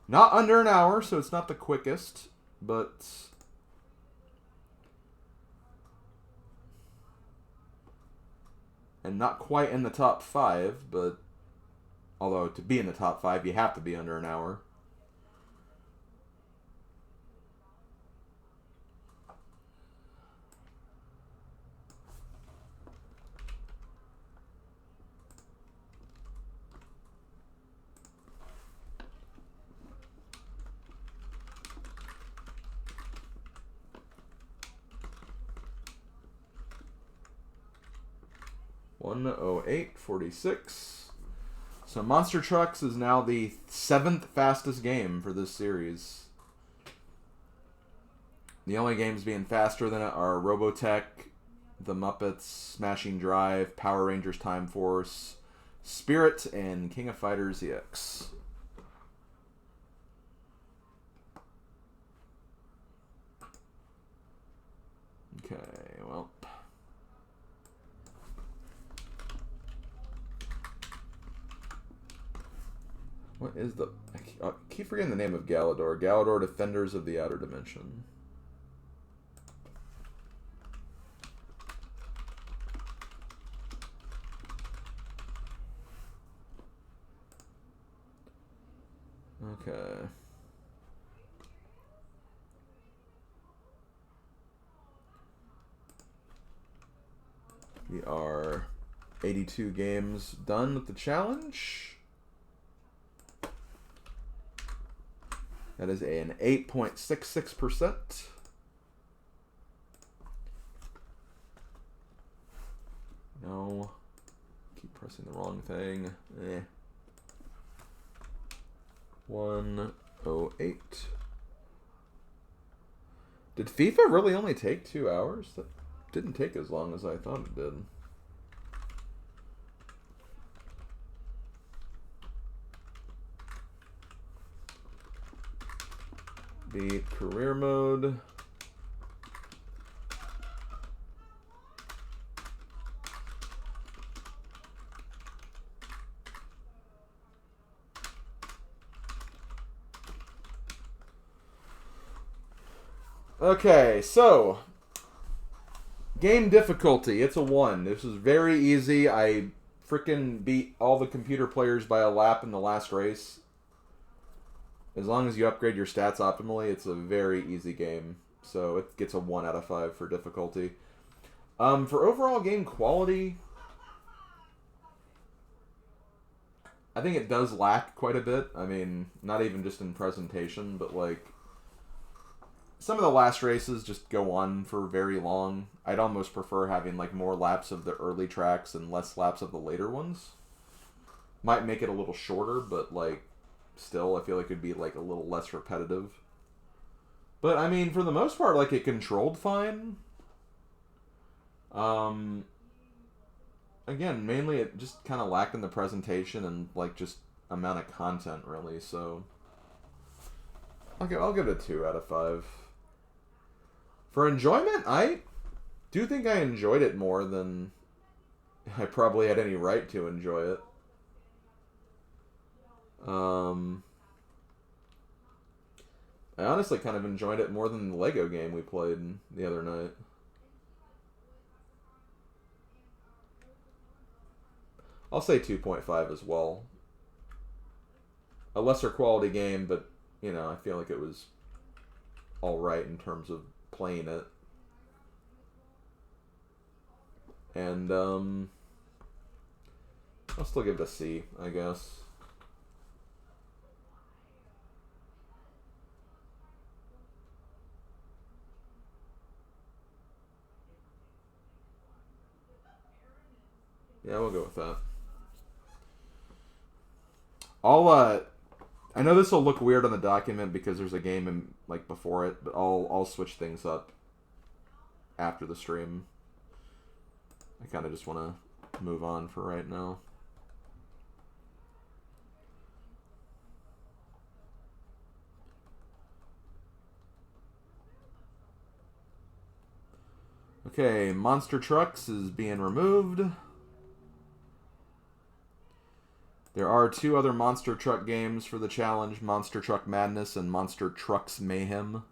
under an hour, so it's not the quickest, but and not quite in the top 5, but although to be in the top 5, you have to be under an hour. $1:08.46. So Monster Trucks is now the 7th fastest game for this series. The only games being faster than it are Robotech, The Muppets, Smashing Drive, Power Rangers Time Force, Spirit, and King of Fighters EX. Okay, well. What is the... I keep forgetting the name of Galador. Galador Defenders of the Outer Dimension. Okay. We are 82 games done with the challenge. That is an 8.66%. No. Keep pressing the wrong thing. 1:08. Did FIFA really only take 2 hours? That didn't take as long as I thought it did. Beat career mode. Okay, so game difficulty, it's a 1. This is very easy. I freaking beat all the computer players by a lap in the last race. As long as you upgrade your stats optimally, it's a very easy game. So it gets a 1 out of 5 for difficulty. For overall game quality, I think it does lack quite a bit. I mean, not even just in presentation, but like some of the last races just go on for very long. I'd almost prefer having like more laps of the early tracks and less laps of the later ones. Might make it a little shorter, but like still I feel like it'd be like a little less repetitive. But I mean, for the most part, like it controlled fine. Again, mainly it just kind of lacked in the presentation and like just amount of content, really. So I'll give it a 2 out of 5. For enjoyment, I do think I enjoyed it more than I probably had any right to enjoy it. I honestly kind of enjoyed it more than the Lego game we played the other night. I'll say 2.5 as well. A lesser quality game, but, you know, I feel like it was alright in terms of playing it. And, I'll still give it a C, I guess. Yeah, we'll go with that. I know this will look weird on the document because there's a game in, like before it, but I'll switch things up after the stream. I kind of just want to move on for right now. Okay, Monster Trucks is being removed. There are 2 other Monster Truck games for the challenge, Monster Truck Madness and Monster Trucks Mayhem.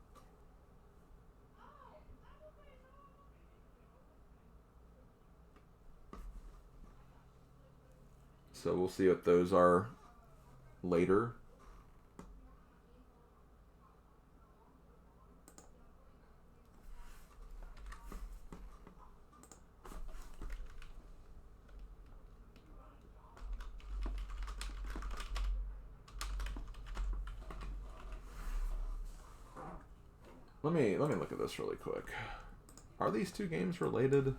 So we'll see what those are later. Let me look at this really quick. Are these 2 games related?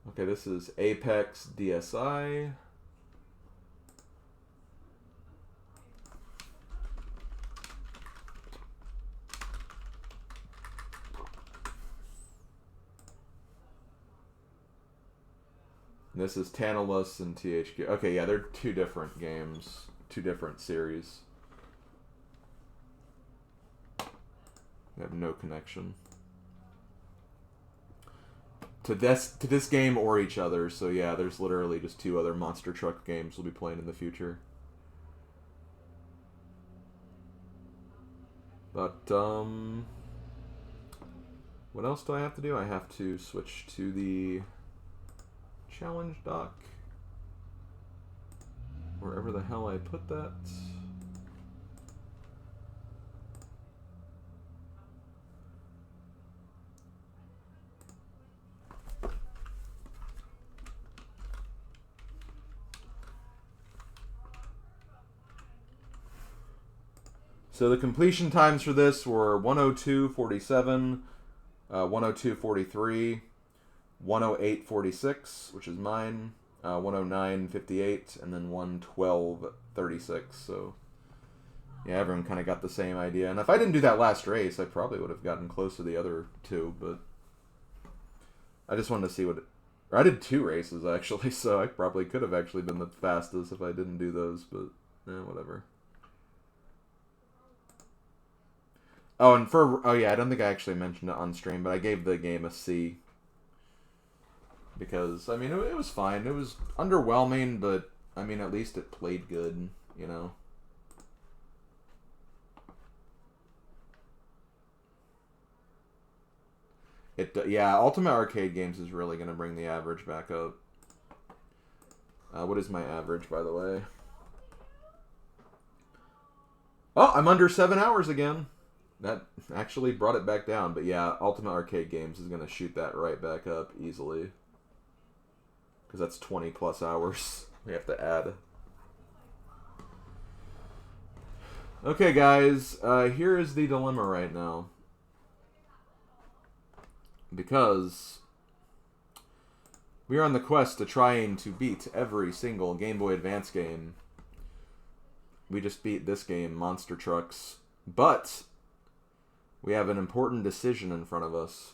Okay, this is Apex DSI. This is Tantalus and THQ. Okay, yeah, they're 2 different games, 2 different series. They have no connection to this game or each other. So yeah, there's literally just 2 other Monster Truck games we'll be playing in the future. But what else do I have to do? I have to switch to the challenge doc, wherever the hell I put that. So the completion times for this were 102.47, 102.43, 108.46, which is mine, 109.58, and then 112.36. So yeah, everyone kind of got the same idea. And if I didn't do that last race, I probably would have gotten close to the other 2, but I just wanted to see what I did 2 races actually, so I probably could have actually been the fastest if I didn't do those, but whatever. Oh, and yeah, I don't think I actually mentioned it on stream, but I gave the game a C. because I mean it was fine. It was underwhelming, but I mean at least it played good, you know. Yeah, Ultimate Arcade Games is really going to bring the average back up. What is my average, by the way? Oh, I'm under 7 hours again. That actually brought it back down. But yeah, Ultimate Arcade Games is going to shoot that right back up easily. Because that's 20 plus hours we have to add. Okay, guys. Here is the dilemma right now. Because we are on the quest to trying to beat every single Game Boy Advance game. We just beat this game, Monster Trucks. But we have an important decision in front of us.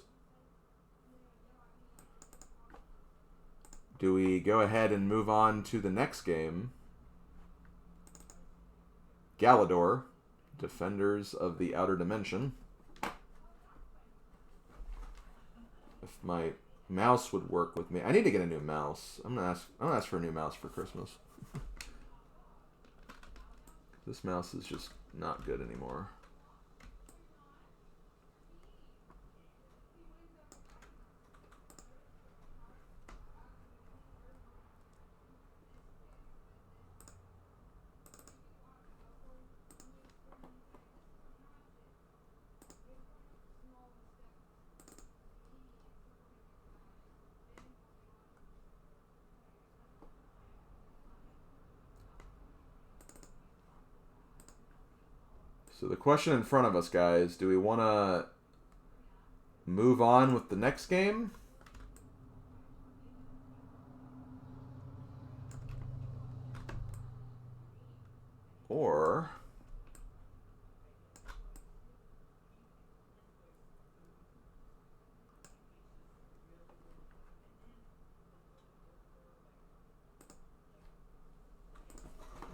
Do we go ahead and move on to the next game? Galador, Defenders of the Outer Dimension. If my mouse would work with me. I need to get a new mouse. I'm gonna ask for a new mouse for Christmas. This mouse is just not good anymore. So the question in front of us, guys, do we want to move on with the next game? Or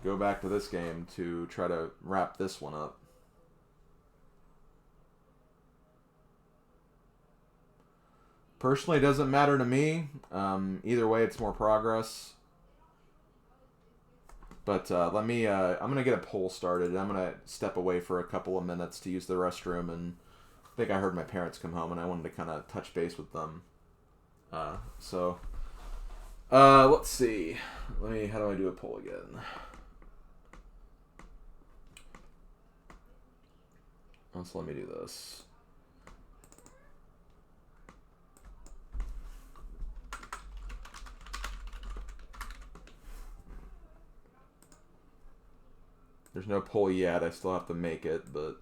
go back to this game to try to wrap this one up? Personally, it doesn't matter to me. Either way, it's more progress. But let me, I'm going to get a poll started. I'm going to step away for a couple of minutes to use the restroom. And I think I heard my parents come home, and I wanted to kind of touch base with them. Let's see. How do I do a poll again? So let me do this. There's no poll yet. I still have to make it, but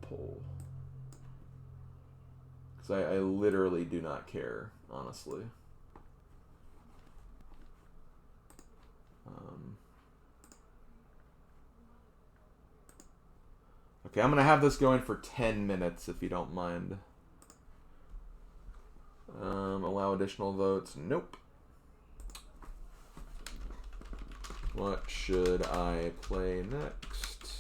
poll. Because I literally do not care, honestly. Okay, I'm going to have this going for 10 minutes, if you don't mind. Allow additional votes. Nope. What should I play next?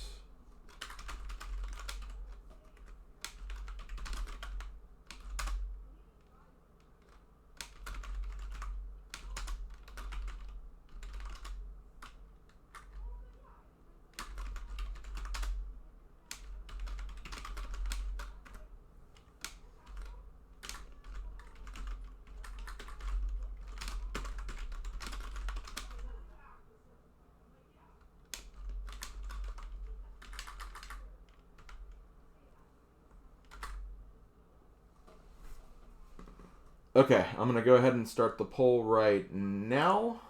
Okay, I'm going to go ahead and start the poll right now.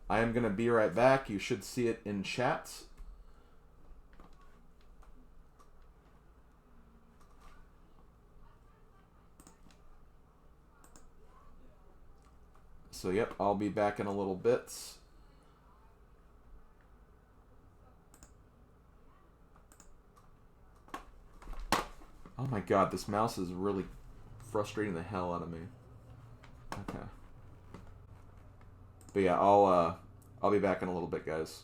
I am going to be right back. You should see it in chat. So, yep, I'll be back in a little bit. Oh my god, this mouse is really frustrating the hell out of me. Okay. But yeah, I'll be back in a little bit, guys.